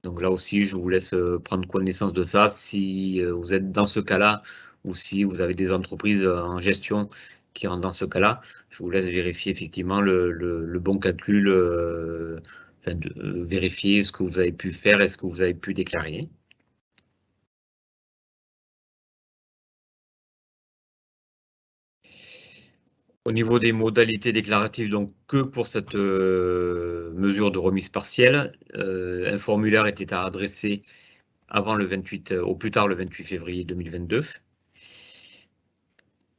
Donc là aussi, je vous laisse prendre connaissance de ça si vous êtes dans ce cas-là ou si vous avez des entreprises en gestion qui rentrent dans ce cas-là. Je vous laisse vérifier effectivement le bon calcul, de vérifier ce que vous avez pu faire et ce que vous avez pu déclarer. Au niveau des modalités déclaratives, donc que pour cette mesure de remise partielle, un formulaire était à adresser avant le 28, au plus tard le 28 février 2022,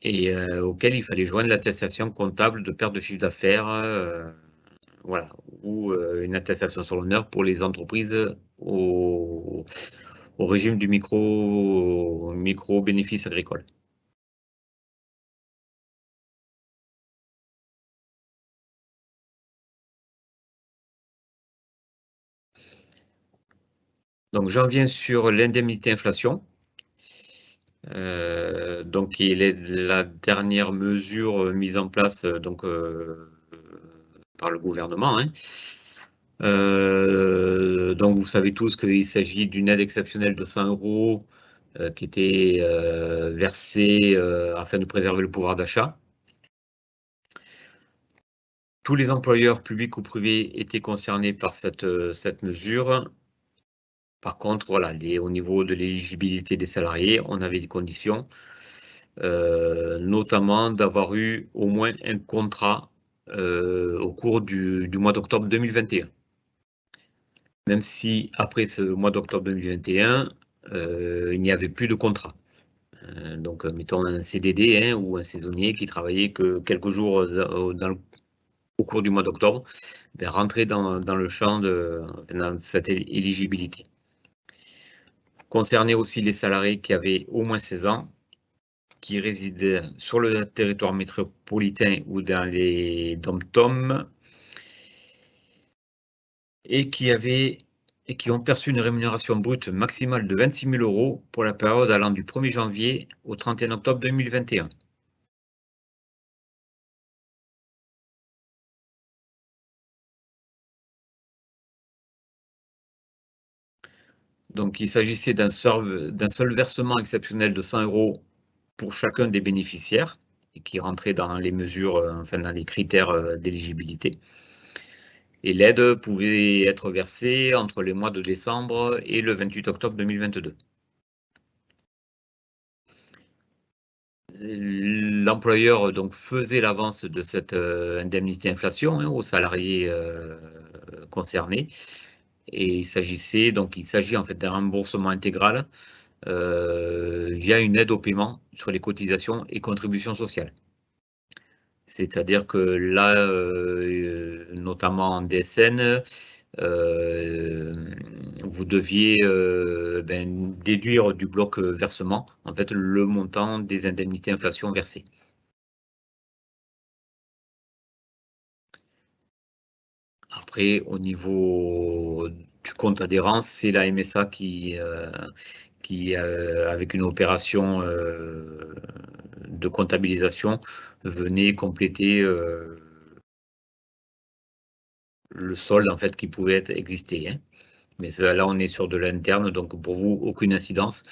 et auquel il fallait joindre l'attestation comptable de perte de chiffre d'affaires, voilà, ou une attestation sur l'honneur pour les entreprises au régime du micro-bénéfice agricole. Donc j'en viens sur l'indemnité inflation. Donc il est la dernière mesure mise en place donc, par le gouvernement, hein. Donc vous savez tous qu'il s'agit d'une aide exceptionnelle de 100 € qui était versée afin de préserver le pouvoir d'achat. Tous les employeurs publics ou privés étaient concernés par cette mesure. Par contre, voilà, au niveau de l'éligibilité des salariés, on avait des conditions, notamment d'avoir eu au moins un contrat au cours du mois d'octobre 2021. Même si après ce mois d'octobre 2021, il n'y avait plus de contrat. Donc, mettons un CDD, hein, ou un saisonnier qui travaillait que quelques jours au cours du mois d'octobre, rentrer dans le champ dans cette éligibilité. Concerner aussi les salariés qui avaient au moins 16 ans, qui résidaient sur le territoire métropolitain ou dans les DOM-TOM, et qui ont perçu une rémunération brute maximale de 26 000 € pour la période allant du 1er janvier au 31 octobre 2021. Donc il s'agissait d'un seul versement exceptionnel de 100 € pour chacun des bénéficiaires, et qui rentrait dans les mesures, enfin dans les critères d'éligibilité. Et l'aide pouvait être versée entre les mois de décembre et le 28 octobre 2022. L'employeur donc faisait l'avance de cette indemnité inflation, hein, aux salariés concernés, et il s'agit en fait d'un remboursement intégral via une aide au paiement sur les cotisations et contributions sociales. C'est-à-dire que là, notamment en DSN, vous deviez déduire du bloc versement, en fait, le montant des indemnités inflation versées. Après, au niveau du compte adhérence, c'est la MSA qui avec une opération de comptabilisation, venait compléter le solde en fait qui pouvait exister, hein. Mais là, on est sur de l'interne, donc pour vous, aucune incidence.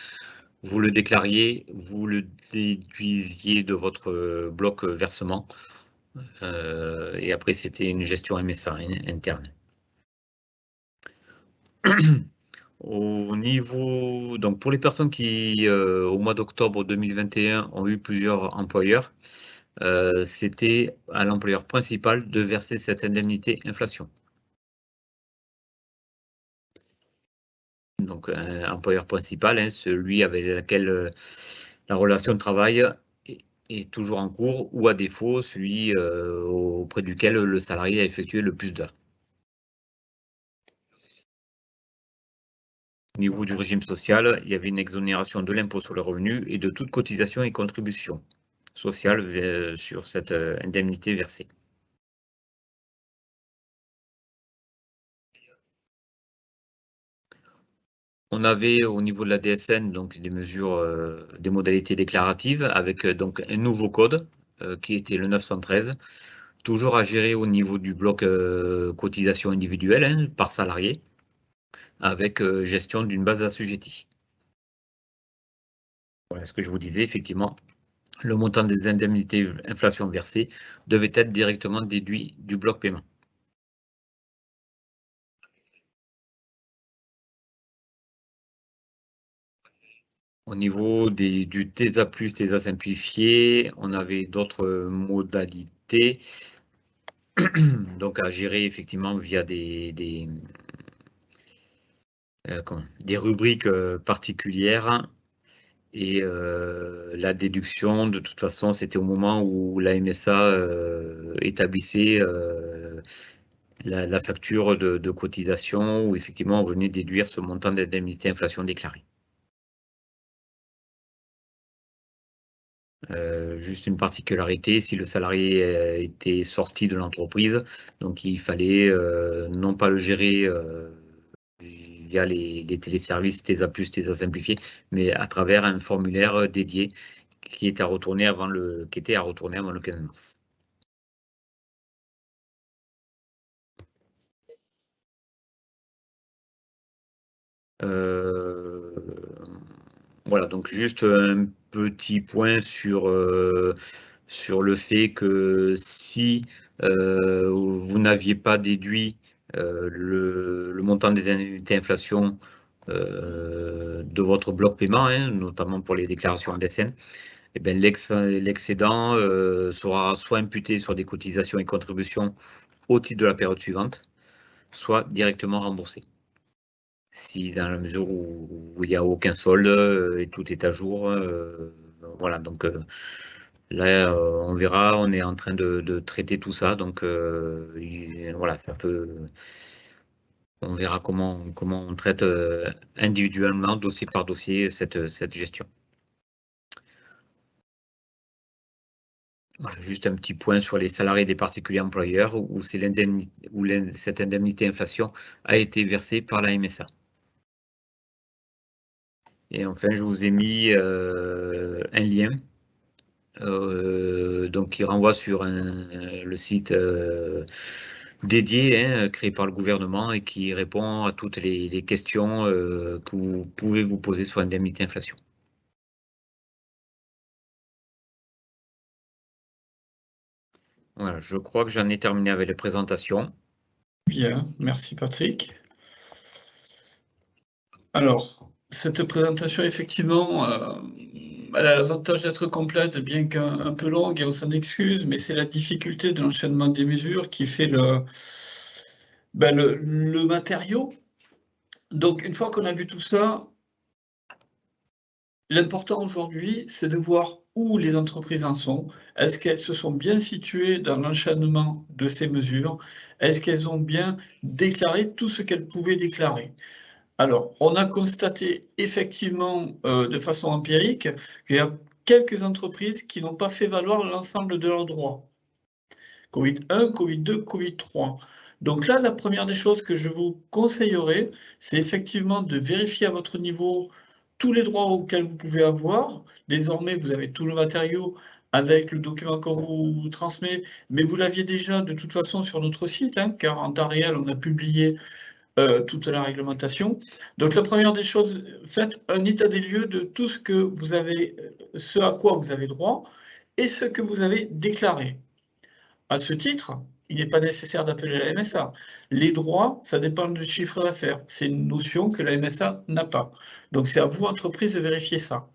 Vous le déclariez, vous le déduisiez de votre bloc versement, et après, c'était une gestion MSA, hein, interne. Au niveau, donc pour les personnes qui, au mois d'octobre 2021, ont eu plusieurs employeurs, c'était à l'employeur principal de verser cette indemnité inflation. Donc, employeur principal, hein, celui avec lequel la relation de travail est toujours en cours, ou à défaut, celui auprès duquel le salarié a effectué le plus d'heures. Au niveau du régime social, il y avait une exonération de l'impôt sur le revenu et de toute cotisation et contribution sociale sur cette indemnité versée. On avait au niveau de la DSN donc des mesures, des modalités déclaratives avec donc un nouveau code qui était le 913, toujours à gérer au niveau du bloc cotisation individuelle, hein, par salarié, avec gestion d'une base assujettie. Voilà ce que je vous disais, effectivement, le montant des indemnités inflation versées devait être directement déduit du bloc paiement. Au niveau du TESA+, TESA simplifié, on avait d'autres modalités donc à gérer effectivement via des rubriques particulières. Et la déduction, de toute façon, c'était au moment où la MSA établissait la facture de cotisation, où effectivement on venait déduire ce montant d'indemnité inflation déclarée. Juste une particularité, si le salarié était sorti de l'entreprise, donc il fallait non pas le gérer via les téléservices TESA+, TESA simplifié, mais à travers un formulaire dédié qui était à retourner avant le 15 mars. Voilà, donc juste un petit point sur le fait que si vous n'aviez pas déduit le montant des indemnités inflation de votre bloc paiement, hein, notamment pour les déclarations DSN, eh bien, l'excédent sera soit imputé sur des cotisations et contributions au titre de la période suivante, soit directement remboursé. Si dans la mesure où il n'y a aucun solde et tout est à jour, voilà, donc là, on verra, on est en train de traiter tout ça, donc voilà, ça peut. On verra comment on traite individuellement, dossier par dossier, cette gestion. Voilà, juste un petit point sur les salariés des particuliers employeurs où cette indemnité inflation a été versée par la MSA. Et enfin, je vous ai mis un lien donc qui renvoie sur le site dédié, hein, créé par le gouvernement et qui répond à toutes les questions que vous pouvez vous poser sur l'indemnité inflation. Voilà, je crois que j'en ai terminé avec les présentations. Bien, merci Patrick. Alors, cette présentation, effectivement, elle a l'avantage d'être complète, bien qu'un peu longue, et on s'en excuse, mais c'est la difficulté de l'enchaînement des mesures qui fait le matériau. Donc, une fois qu'on a vu tout ça, l'important aujourd'hui, c'est de voir où les entreprises en sont. Est-ce qu'elles se sont bien situées dans l'enchaînement de ces mesures? Est-ce qu'elles ont bien déclaré tout ce qu'elles pouvaient déclarer? Alors, on a constaté effectivement de façon empirique qu'il y a quelques entreprises qui n'ont pas fait valoir l'ensemble de leurs droits. Covid 1, Covid 2, Covid 3. Donc là, la première des choses que je vous conseillerais, c'est effectivement de vérifier à votre niveau tous les droits auxquels vous pouvez avoir. Désormais, vous avez tout le matériau avec le document qu'on vous transmet, mais vous l'aviez déjà de toute façon sur notre site, hein, car en temps réel, on a publié toute la réglementation. Donc la première des choses, faites un état des lieux de tout ce que vous avez, ce à quoi vous avez droit et ce que vous avez déclaré. À ce titre, il n'est pas nécessaire d'appeler la MSA. Les droits, ça dépend du chiffre d'affaires. C'est une notion que la MSA n'a pas. Donc c'est à vous, entreprise, de vérifier ça.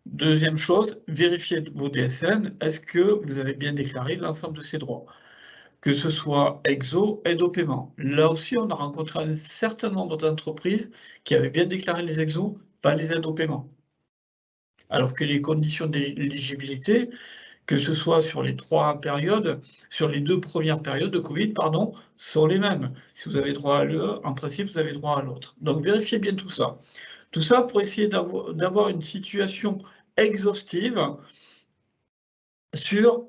Deuxième chose, vérifiez vos DSN. Est-ce que vous avez bien déclaré l'ensemble de ces droits? Que ce soit exo, aide au paiement. Là aussi, on a rencontré un certain nombre d'entreprises qui avaient bien déclaré les exos, pas les aides au paiement. Alors que les conditions d'éligibilité, que ce soit sur les 3 périodes, sur les 2 premières périodes de Covid, pardon, sont les mêmes. Si vous avez droit à l'un, en principe, vous avez droit à l'autre. Donc vérifiez bien tout ça. Tout ça pour essayer d'avoir une situation exhaustive sur,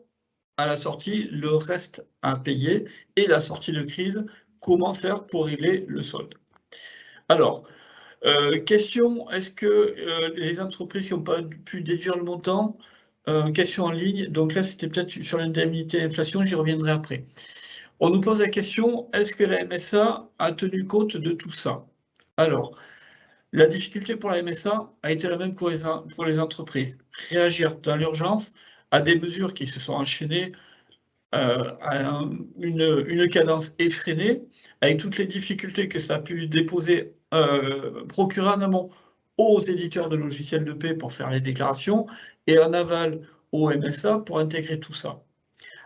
à la sortie, le reste à payer et la sortie de crise, comment faire pour régler le solde. Alors, question, est-ce que les entreprises qui n'ont pas pu déduire le montant, question en ligne, donc là c'était peut-être sur l'indemnité inflation, j'y reviendrai après. On nous pose la question, est-ce que la MSA a tenu compte de tout ça? Alors, la difficulté pour la MSA a été la même pour les entreprises. Réagir dans l'urgence à des mesures qui se sont enchaînées à une cadence effrénée, avec toutes les difficultés que ça a pu procurer en amont aux éditeurs de logiciels de paie pour faire les déclarations et en aval au MSA pour intégrer tout ça.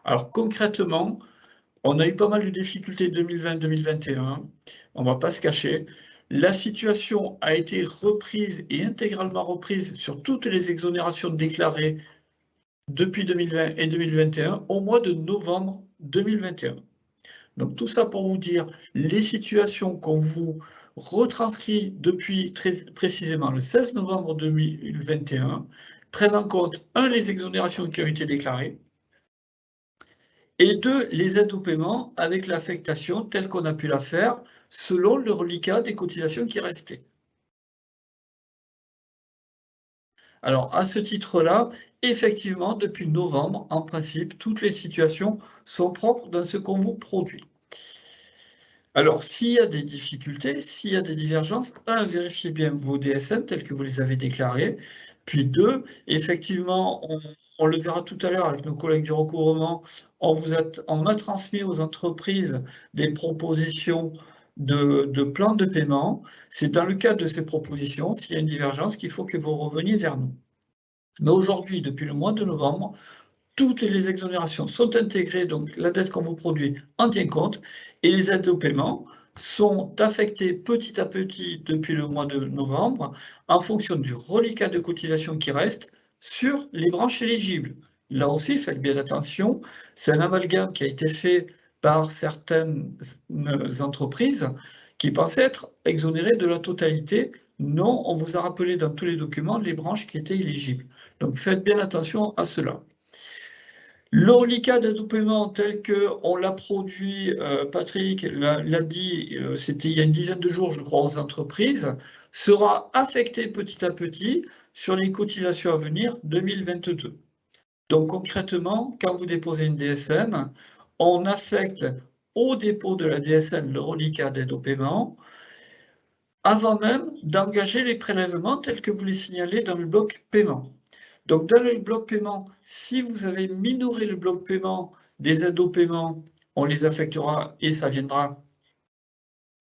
Alors concrètement, on a eu pas mal de difficultés 2020-2021, on ne va pas se cacher. La situation a été reprise et intégralement reprise sur toutes les exonérations déclarées depuis 2020 et 2021 au mois de novembre 2021. Donc tout ça pour vous dire, les situations qu'on vous retranscrit depuis très précisément le 16 novembre 2021 prennent en compte, un, les exonérations qui ont été déclarées, et deux, les aides au paiement avec l'affectation telle qu'on a pu la faire selon le reliquat des cotisations qui restaient. Alors, à ce titre-là, effectivement, depuis novembre, en principe, toutes les situations sont propres dans ce qu'on vous produit. Alors, s'il y a des difficultés, s'il y a des divergences, un, vérifiez bien vos DSN tels que vous les avez déclarés. Puis deux, effectivement, on le verra tout à l'heure avec nos collègues du recouvrement, on a transmis aux entreprises des propositions de plans de paiement. C'est dans le cadre de ces propositions, s'il y a une divergence, qu'il faut que vous reveniez vers nous. Mais aujourd'hui, depuis le mois de novembre, toutes les exonérations sont intégrées, donc la dette qu'on vous produit en tient compte, et les aides au paiement sont affectées petit à petit depuis le mois de novembre en fonction du reliquat de cotisation qui reste sur les branches éligibles. Là aussi, faites bien attention, c'est un amalgame qui a été fait par certaines entreprises qui pensaient être exonérées de la totalité. Non, on vous a rappelé dans tous les documents les branches qui étaient éligibles. Donc faites bien attention à cela. Le reliquat d'aide au paiement tel qu'on l'a produit, Patrick l'a dit, c'était il y a une dizaine de jours, je crois, aux entreprises, sera affecté petit à petit sur les cotisations à venir 2022. Donc concrètement, quand vous déposez une DSN, on affecte au dépôt de la DSN le reliquat d'aide au paiement avant même d'engager les prélèvements tels que vous les signalez dans le bloc paiement. Donc, dans le bloc paiement, si vous avez minoré le bloc paiement des aides au paiement, on les affectera et ça viendra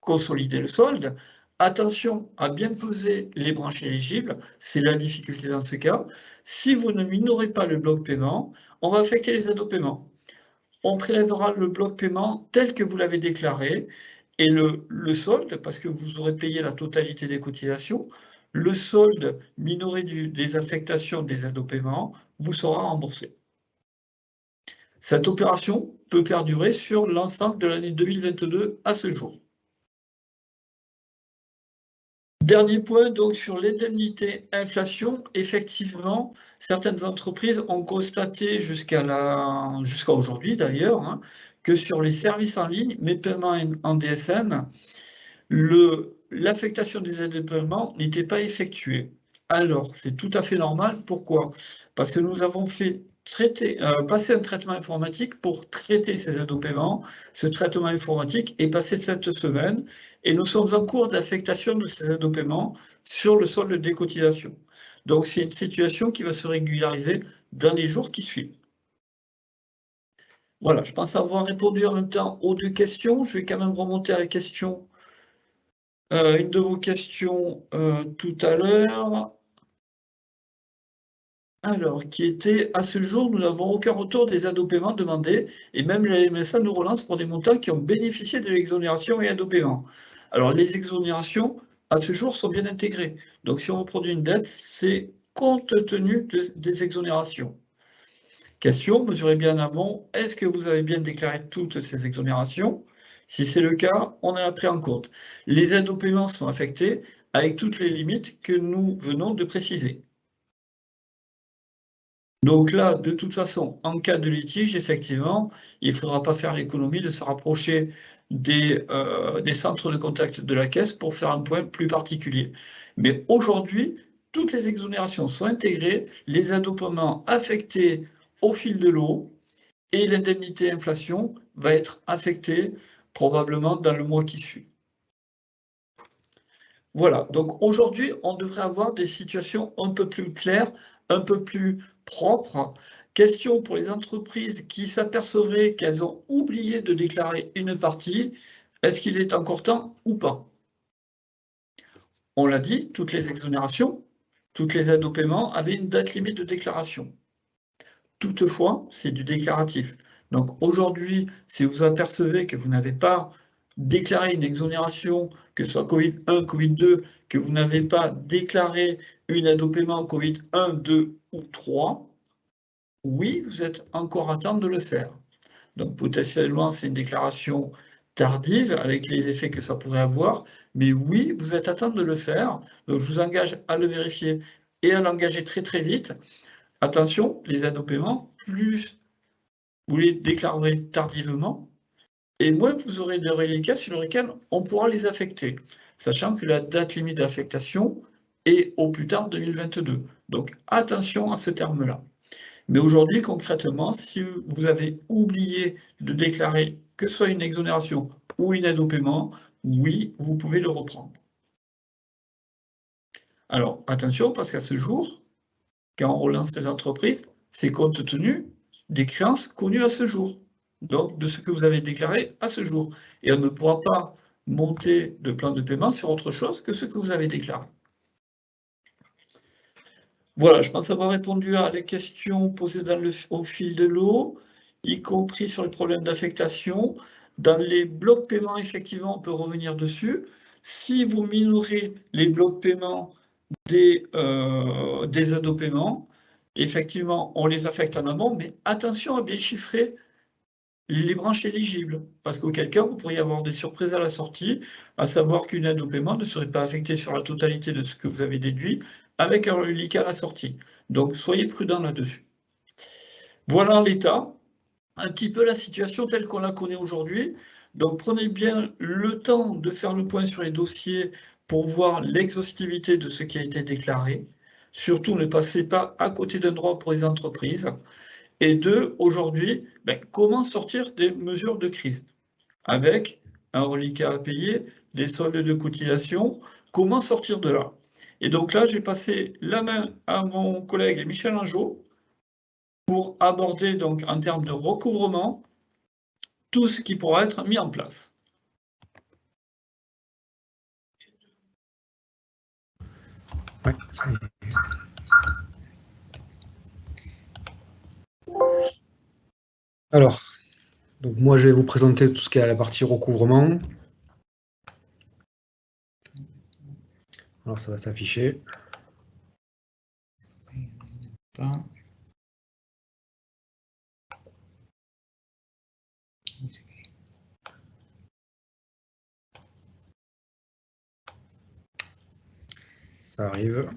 consolider le solde. Attention à bien peser les branches éligibles, c'est la difficulté dans ce cas. Si vous ne minorez pas le bloc paiement, on va affecter les aides au paiement. On prélèvera le bloc paiement tel que vous l'avez déclaré et le solde, parce que vous aurez payé la totalité des cotisations, le solde minoré des affectations des aides au paiement vous sera remboursé. Cette opération peut perdurer sur l'ensemble de l'année 2022 à ce jour. Dernier point, donc, sur l'indemnité inflation, effectivement, certaines entreprises ont constaté jusqu'à aujourd'hui d'ailleurs, hein, que sur les services en ligne, mes paiements en DSN, l'affectation des aides de paiement n'était pas effectuée. Alors, c'est tout à fait normal. Pourquoi? Parce que nous avons fait passer un traitement informatique pour traiter ces aides au paiement. Ce traitement informatique est passé cette semaine et nous sommes en cours d'affectation de ces aides au paiement sur le solde des cotisations. Donc, c'est une situation qui va se régulariser dans les jours qui suivent. Voilà, je pense avoir répondu en même temps aux deux questions. Je vais quand même remonter à la question. Une de vos questions tout à l'heure. Alors, qui était, à ce jour, nous n'avons aucun retour des aides au paiement demandées, et même la MSA nous relance pour des montants qui ont bénéficié de l'exonération et aides au paiement. Alors, les exonérations, à ce jour, sont bien intégrées. Donc, si on reproduit une dette, c'est compte tenu des exonérations. Question, mesurez bien en amont, est-ce que vous avez bien déclaré toutes ces exonérations? Si c'est le cas, on a pris en compte. Les aides au paiement sont affectées avec toutes les limites que nous venons de préciser. Donc là, de toute façon, en cas de litige, effectivement, il ne faudra pas faire l'économie de se rapprocher des centres de contact de la caisse pour faire un point plus particulier. Mais aujourd'hui, toutes les exonérations sont intégrées, les aides au paiement affectées au fil de l'eau et l'indemnité inflation va être affectée probablement dans le mois qui suit. Voilà, donc aujourd'hui, on devrait avoir des situations un peu plus claires, un peu plus propres. Question pour les entreprises qui s'apercevraient qu'elles ont oublié de déclarer une partie, est-ce qu'il est encore temps ou pas? on l'a dit, toutes les exonérations, toutes les aides au paiement avaient une date limite de déclaration. Toutefois, c'est du déclaratif. Donc aujourd'hui, si vous apercevez que vous n'avez pas déclaré une exonération, que ce soit Covid-1, Covid-2, que vous n'avez pas déclaré une aide au paiement Covid-1, 2 ou 3, oui, vous êtes encore à temps de le faire. Donc potentiellement, c'est une déclaration tardive avec les effets que ça pourrait avoir, mais oui, vous êtes à temps de le faire. Donc je vous engage à le vérifier et à l'engager très très vite. Attention, les aides au paiement, plus vous les déclarerez tardivement, et moins vous aurez de reliquats sur lesquels on pourra les affecter, sachant que la date limite d'affectation est au plus tard 2022. Donc attention à ce terme-là. Mais aujourd'hui, concrètement, si vous avez oublié de déclarer que ce soit une exonération ou une aide au paiement, oui, vous pouvez le reprendre. Alors attention, parce qu'à ce jour, quand on relance les entreprises, c'est compte tenu des créances connues à ce jour, donc de ce que vous avez déclaré à ce jour. Et on ne pourra pas monter de plan de paiement sur autre chose que ce que vous avez déclaré. Voilà, je pense avoir répondu à les questions posées au fil de l'eau, y compris sur le problème d'affectation. Dans les blocs paiement, effectivement, on peut revenir dessus. Si vous minorez les blocs paiement des aides au paiement, effectivement, on les affecte en amont, mais attention à bien chiffrer les branches éligibles, parce qu'auquel cas, vous pourriez avoir des surprises à la sortie, à savoir qu'une aide au paiement ne serait pas affectée sur la totalité de ce que vous avez déduit, avec un reliquat à la sortie. Donc, soyez prudents là-dessus. Voilà en l'état, un petit peu la situation telle qu'on la connaît aujourd'hui. Donc, prenez bien le temps de faire le point sur les dossiers pour voir l'exhaustivité de ce qui a été déclaré. Surtout, ne passez pas à côté d'un droit pour les entreprises. Et deux, aujourd'hui, comment sortir des mesures de crise? Avec un reliquat à payer, des soldes de cotisation, comment sortir de là? Et donc là, j'ai passé la main à mon collègue Michel Angeau pour aborder donc en termes de recouvrement tout ce qui pourra être mis en place. Ouais, alors, donc moi je vais vous présenter tout ce qui est à la partie recouvrement. Alors ça va s'afficher. Ça arrive.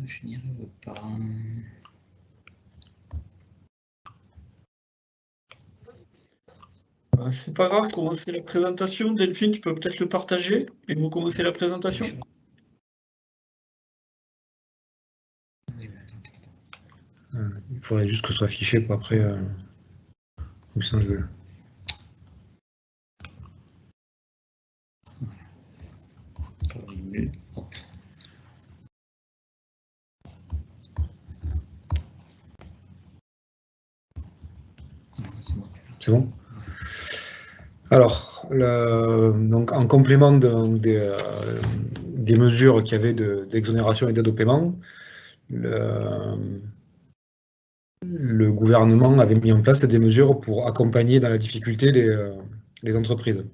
Je n'y arrive pas. C'est pas grave, commencez la présentation. Delphine, tu peux peut-être le partager et vous commencez la présentation. Il faudrait juste que ce soit affiché pour après. Ou sinon je vais. C'est bon? Alors, donc en complément des mesures qu'il y avait d'exonération et d'aide au paiement, le gouvernement avait mis en place des mesures pour accompagner dans la difficulté les entreprises.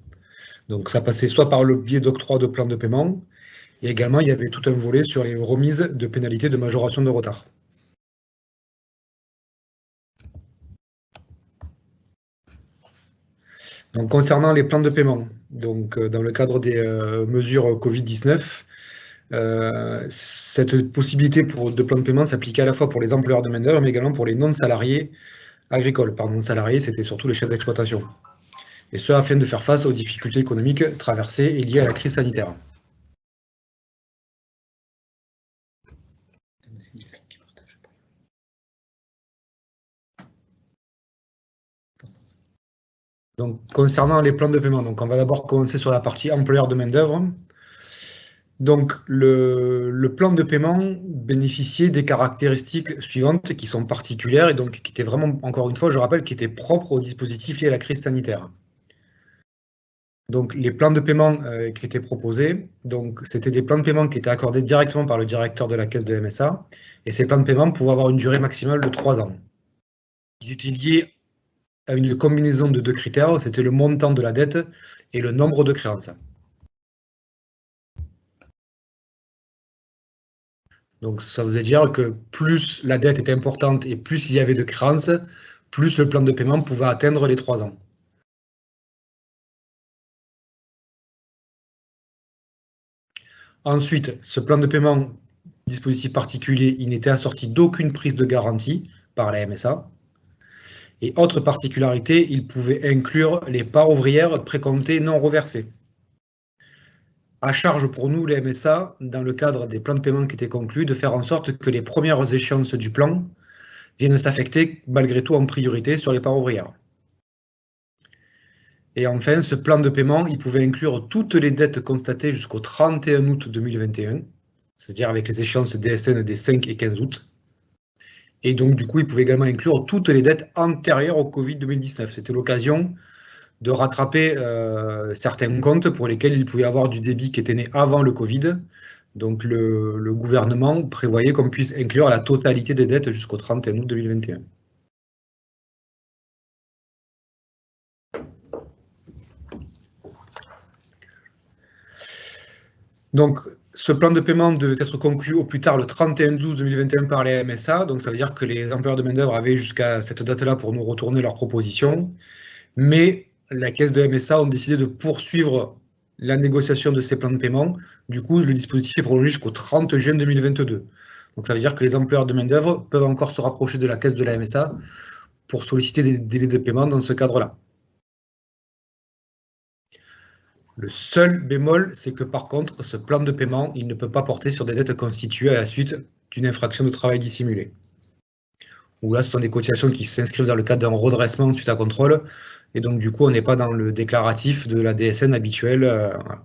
Donc ça passait soit par le biais d'octroi de plans de paiement, et également il y avait tout un volet sur les remises de pénalités de majoration de retard. Donc, concernant les plans de paiement, donc, dans le cadre des mesures Covid-19, cette possibilité de plan de paiement s'appliquait à la fois pour les employeurs de main-d'œuvre, mais également pour les non-salariés agricoles. Par non-salariés, c'était surtout les chefs d'exploitation. Et ce, afin de faire face aux difficultés économiques traversées et liées à la crise sanitaire. Donc, concernant les plans de paiement, donc on va d'abord commencer sur la partie employeur de main-d'œuvre. Donc, le plan de paiement bénéficiait des caractéristiques suivantes qui sont particulières et donc qui étaient vraiment, encore une fois, je rappelle, qui étaient propres au dispositif lié à la crise sanitaire. Donc, les plans de paiement qui étaient proposés, donc c'était des plans de paiement qui étaient accordés directement par le directeur de la caisse de MSA, et ces plans de paiement pouvaient avoir une durée maximale de 3 ans. Ils étaient liés à une combinaison de 2 critères, c'était le montant de la dette et le nombre de créances. Donc ça veut dire que plus la dette était importante et plus il y avait de créances, plus le plan de paiement pouvait atteindre les 3 ans. Ensuite, ce plan de paiement, dispositif particulier, il n'était assorti d'aucune prise de garantie par la MSA. Et autre particularité, il pouvait inclure les parts ouvrières précomptées non reversées. À charge pour nous, les MSA, dans le cadre des plans de paiement qui étaient conclus, de faire en sorte que les premières échéances du plan viennent s'affecter malgré tout en priorité sur les parts ouvrières. Et enfin, ce plan de paiement, il pouvait inclure toutes les dettes constatées jusqu'au 31 août 2021, c'est-à-dire avec les échéances DSN des 5 et 15 août. Et donc, du coup, il pouvait également inclure toutes les dettes antérieures au Covid 2019. C'était l'occasion de rattraper certains comptes pour lesquels il pouvait y avoir du débit qui était né avant le Covid. Donc, le gouvernement prévoyait qu'on puisse inclure la totalité des dettes jusqu'au 31 août 2021. Donc, ce plan de paiement devait être conclu au plus tard le 31/12/2021 par les MSA. Donc, ça veut dire que les employeurs de main-d'œuvre avaient jusqu'à cette date-là pour nous retourner leurs propositions. Mais la caisse de MSA ont décidé de poursuivre la négociation de ces plans de paiement. Du coup, le dispositif est prolongé jusqu'au 30 juin 2022. Donc, ça veut dire que les employeurs de main-d'œuvre peuvent encore se rapprocher de la caisse de la MSA pour solliciter des délais de paiement dans ce cadre-là. Le seul bémol, c'est que par contre, ce plan de paiement, il ne peut pas porter sur des dettes constituées à la suite d'une infraction de travail dissimulé. Où là, ce sont des cotisations qui s'inscrivent dans le cadre d'un redressement suite à contrôle. Et donc, du coup, on n'est pas dans le déclaratif de la DSN habituelle. Voilà.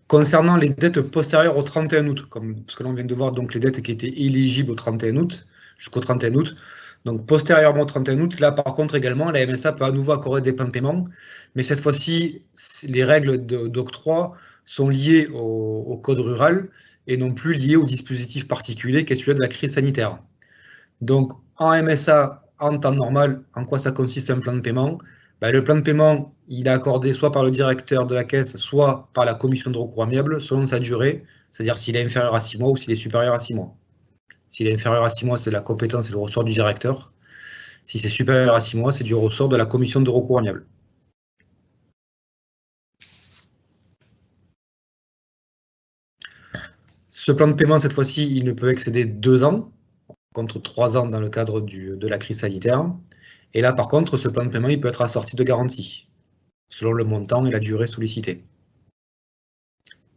Concernant les dettes postérieures au 31 août, parce que là, on vient de voir donc les dettes qui étaient éligibles au 31 août, jusqu'au 31 août. Donc, postérieurement au 31 août, là, par contre, également, la MSA peut à nouveau accorder des plans de paiement. Mais cette fois-ci, les règles d'octroi sont liées au code rural et non plus liées au dispositif particulier qui est celui de la crise sanitaire. Donc, en MSA, en temps normal, en quoi ça consiste un plan de paiement? Le plan de paiement, il est accordé soit par le directeur de la caisse, soit par la commission de recours amiable, selon sa durée, c'est-à-dire s'il est inférieur à 6 mois ou s'il est supérieur à 6 mois. S'il est inférieur à 6 mois, c'est la compétence et le ressort du directeur. Si c'est supérieur à 6 mois, c'est du ressort de la commission de recours amiable. Ce plan de paiement, cette fois-ci, il ne peut excéder 2 ans, contre 3 ans dans le cadre de la crise sanitaire. Et là, par contre, ce plan de paiement, il peut être assorti de garanties, selon le montant et la durée sollicitée.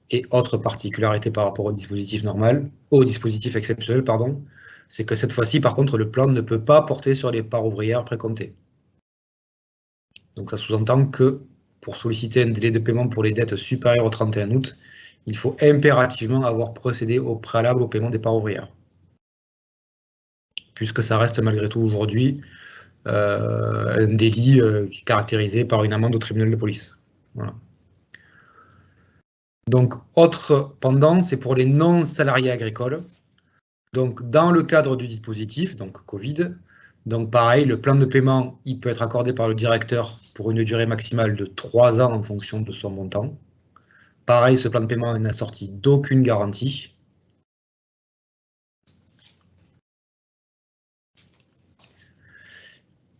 Et autre particularité par rapport au dispositif normal, au dispositif exceptionnel, pardon, c'est que cette fois-ci, par contre, le plan ne peut pas porter sur les parts ouvrières précomptées. Donc ça sous-entend que pour solliciter un délai de paiement pour les dettes supérieures au 31 août, il faut impérativement avoir procédé au préalable au paiement des parts ouvrières. Puisque ça reste malgré tout aujourd'hui un délit qui est caractérisé par une amende au tribunal de police. Voilà. Donc, autre pendant, c'est pour les non-salariés agricoles. Donc, dans le cadre du dispositif, donc Covid, donc pareil, le plan de paiement, il peut être accordé par le directeur pour une durée maximale de 3 ans en fonction de son montant. Pareil, ce plan de paiement n'est assorti d'aucune garantie.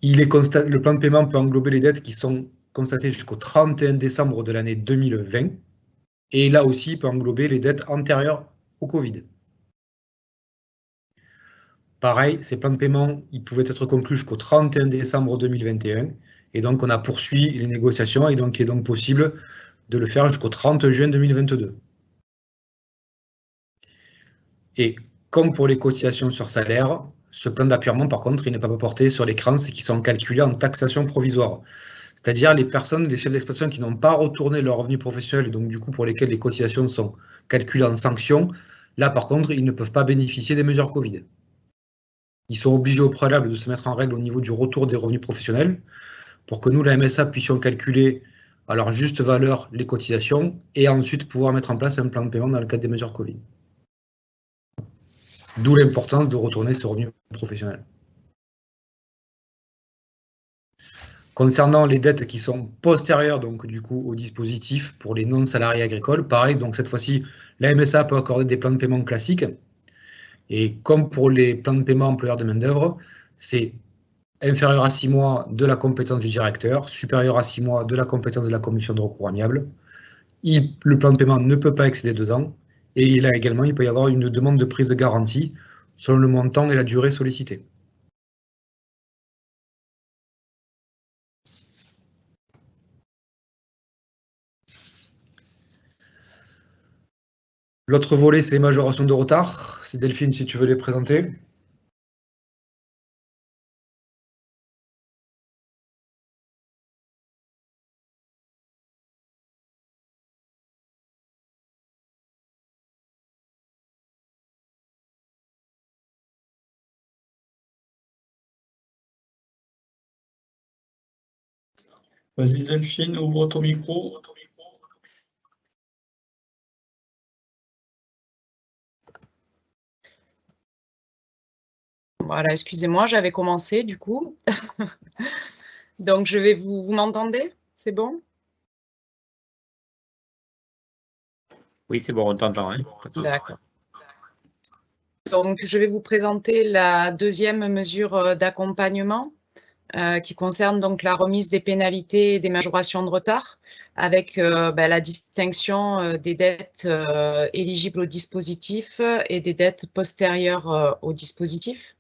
Le plan de paiement peut englober les dettes qui sont constatées jusqu'au 31 décembre de l'année 2020. Et là aussi, il peut englober les dettes antérieures au Covid. Pareil, ces plans de paiement, ils pouvaient être conclus jusqu'au 31 décembre 2021. Et donc, on a poursuivi les négociations et donc il est donc possible de le faire jusqu'au 30 juin 2022. Et Comme pour les cotisations sur salaire, ce plan d'apurement, par contre, il n'est pas porté sur les créances qui sont calculées en taxation provisoire. C'est-à-dire les personnes, les chefs d'exploitation qui n'ont pas retourné leur revenu professionnel, donc du coup pour lesquels les cotisations sont calculées en sanction, là par contre, ils ne peuvent pas bénéficier des mesures Covid. Ils sont obligés au préalable de se mettre en règle au niveau du retour des revenus professionnels pour que nous, la MSA, puissions calculer à leur juste valeur les cotisations et ensuite pouvoir mettre en place un plan de paiement dans le cadre des mesures Covid. D'où l'importance de retourner ce revenu professionnel. Concernant les dettes qui sont postérieures donc du coup au dispositif pour les non-salariés agricoles, pareil, donc cette fois-ci, la MSA peut accorder des plans de paiement classiques. Et comme pour les plans de paiement employeurs de main-d'œuvre, c'est inférieur à 6 mois de la compétence du directeur, supérieur à 6 mois de la compétence de la commission de recours amiable. Le plan de paiement ne peut pas excéder 2 ans. Et là également, il peut y avoir une demande de prise de garantie selon le montant et la durée sollicitée. L'autre volet, c'est les majorations de retard. C'est Delphine, si tu veux les présenter. Vas-y Delphine, ouvre ton micro. Voilà, excusez-moi, j'avais commencé du coup. Donc, je vais vous m'entendez? C'est bon? Oui, c'est bon, on t'entend. Hein. D'accord. Donc, je vais vous présenter la deuxième mesure d'accompagnement qui concerne donc la remise des pénalités et des majorations de retard avec la distinction des dettes éligibles au dispositif et des dettes postérieures au dispositif.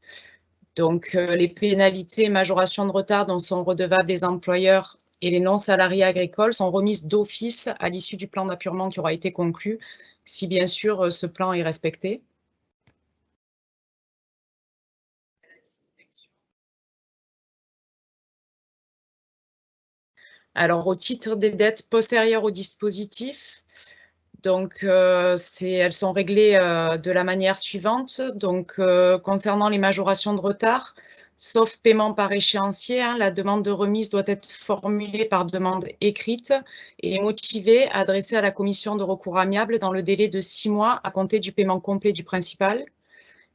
Donc, les pénalités et majorations de retard dont sont redevables les employeurs et les non-salariés agricoles sont remises d'office à l'issue du plan d'appurement qui aura été conclu, si bien sûr ce plan est respecté. Alors, au titre des dettes postérieures au dispositif, donc, elles sont réglées de la manière suivante. Donc, concernant les majorations de retard, sauf paiement par échéancier, hein, la demande de remise doit être formulée par demande écrite et motivée, adressée à la commission de recours amiable dans le délai de 6 mois à compter du paiement complet du principal.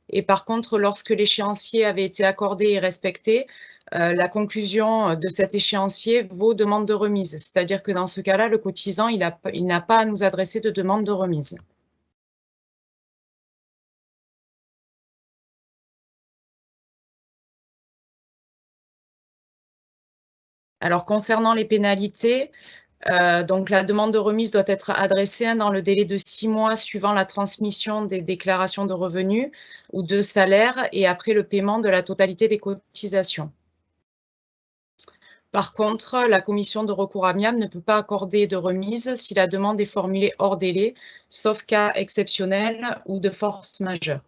Et par contre, lorsque l'échéancier avait été accordé et respecté, la conclusion de cet échéancier vaut demande de remise. C'est-à-dire que dans ce cas-là, le cotisant, il n'a pas à nous adresser de demande de remise. Alors, concernant les pénalités, donc la demande de remise doit être adressée dans le délai de 6 mois suivant la transmission des déclarations de revenus ou de salaire et après le paiement de la totalité des cotisations. Par contre, la commission de recours amiable ne peut pas accorder de remise si la demande est formulée hors délai, sauf cas exceptionnel ou de force majeure.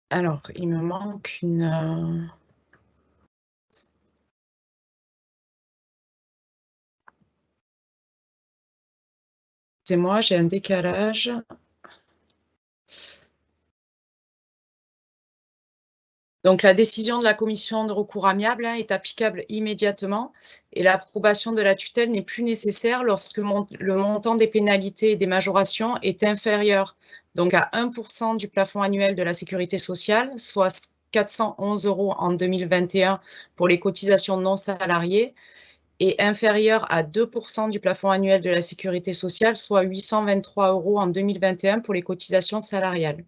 Alors, il me manque une... Excusez-moi, j'ai un décalage. Donc, la décision de la commission de recours amiable est applicable immédiatement et l'approbation de la tutelle n'est plus nécessaire lorsque le montant des pénalités et des majorations est inférieur donc à 1% du plafond annuel de la sécurité sociale, soit 411 € en 2021 pour les cotisations non salariées et inférieur à 2% du plafond annuel de la sécurité sociale, soit 823 € en 2021 pour les cotisations salariales.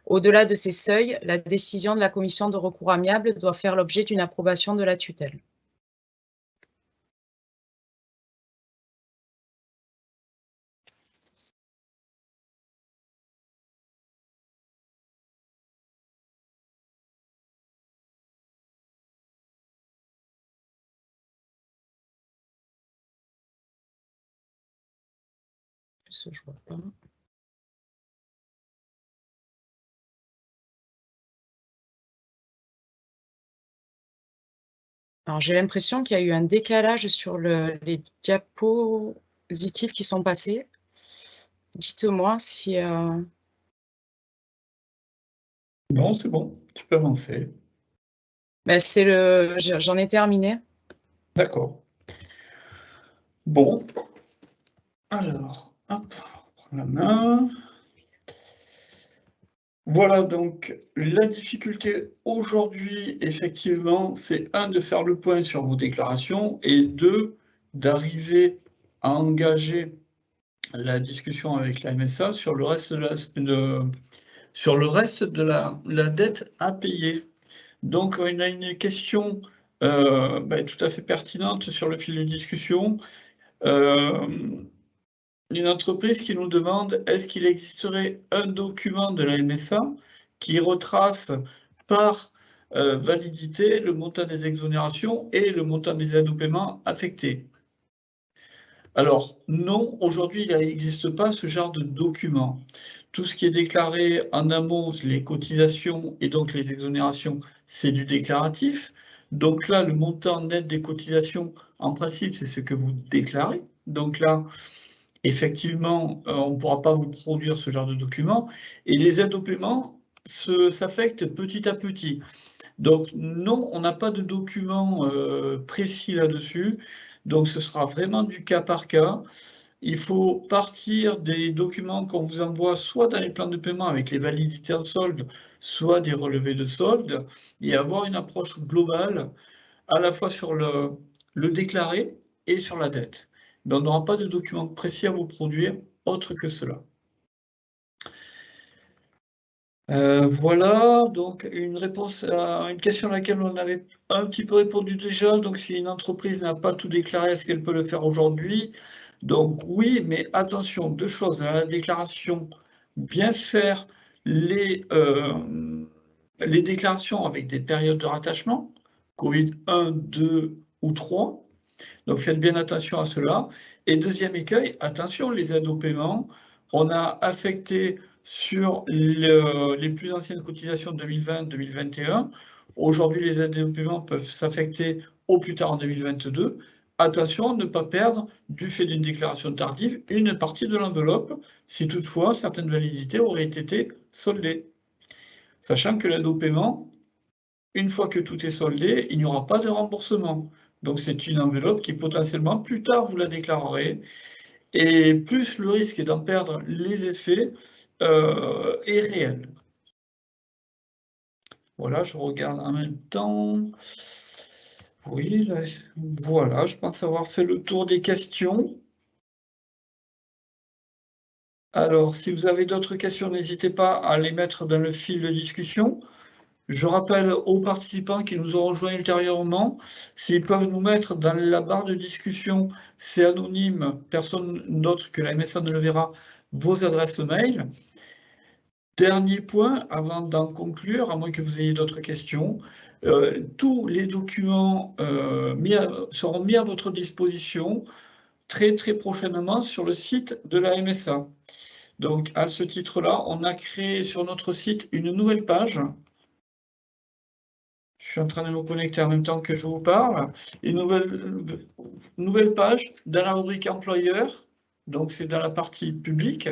Au-delà de ces seuils, la décision de la commission de recours amiable doit faire l'objet d'une approbation de la tutelle. plus, je vois pas. Alors, j'ai l'impression qu'il y a eu un décalage sur les diapositives qui sont passées. Dites-moi si... Non, c'est bon, tu peux avancer. Ben, j'en ai terminé. D'accord. Bon. Alors, hop, on prend la main. Voilà, donc la difficulté aujourd'hui, effectivement, c'est de faire le point sur vos déclarations et d'arriver à engager la discussion avec la MSA sur le reste de la dette à payer. Donc, on a une question tout à fait pertinente sur le fil de discussion. Une entreprise qui nous demande est-ce qu'il existerait un document de la MSA qui retrace par validité le montant des exonérations et le montant des aides au paiement affectés. Alors non, aujourd'hui il n'existe pas ce genre de document. Tout ce qui est déclaré en amont, les cotisations et donc les exonérations, c'est du déclaratif. Donc là, le montant net des cotisations, en principe, c'est ce que vous déclarez. Donc là, effectivement, on ne pourra pas vous produire ce genre de document. Et les aides au paiement s'affectent petit à petit. Donc non, on n'a pas de document précis là-dessus. Donc ce sera vraiment du cas par cas. Il faut partir des documents qu'on vous envoie soit dans les plans de paiement avec les validités en solde, soit des relevés de solde, et avoir une approche globale à la fois sur le déclaré et sur la dette. Mais on n'aura pas de document précis à vous produire autre que cela. Voilà, donc une réponse à une question à laquelle on avait un petit peu répondu déjà. Donc si une entreprise n'a pas tout déclaré, est-ce qu'elle peut le faire aujourd'hui? Donc oui, mais attention, deux choses. À la déclaration, bien faire les déclarations avec des périodes de rattachement, Covid 1, 2 ou 3. Donc faites bien attention à cela. Et deuxième écueil, attention, les aides au paiement, on a affecté sur les plus anciennes cotisations 2020-2021. Aujourd'hui, les aides au paiement peuvent s'affecter au plus tard en 2022. Attention, ne pas perdre, du fait d'une déclaration tardive, une partie de l'enveloppe, si toutefois certaines validités auraient été soldées. Sachant que l'aide au paiement, une fois que tout est soldé, il n'y aura pas de remboursement. Donc c'est une enveloppe qui potentiellement, plus tard, vous la déclarerez. Et plus le risque d'en perdre les effets est réel. Voilà, je regarde en même temps. Oui, là, voilà, je pense avoir fait le tour des questions. Alors, si vous avez d'autres questions, n'hésitez pas à les mettre dans le fil de discussion. Je rappelle aux participants qui nous ont rejoints ultérieurement, s'ils peuvent nous mettre dans la barre de discussion, c'est anonyme, personne d'autre que la MSA ne le verra, vos adresses mail. Dernier point, avant d'en conclure, à moins que vous ayez d'autres questions, tous les documents seront mis à votre disposition très très prochainement sur le site de la MSA. Donc à ce titre-là, on a créé sur notre site une nouvelle page. Je suis en train de me connecter en même temps que je vous parle. Une nouvelle page dans la rubrique employeur. Donc c'est dans la partie publique.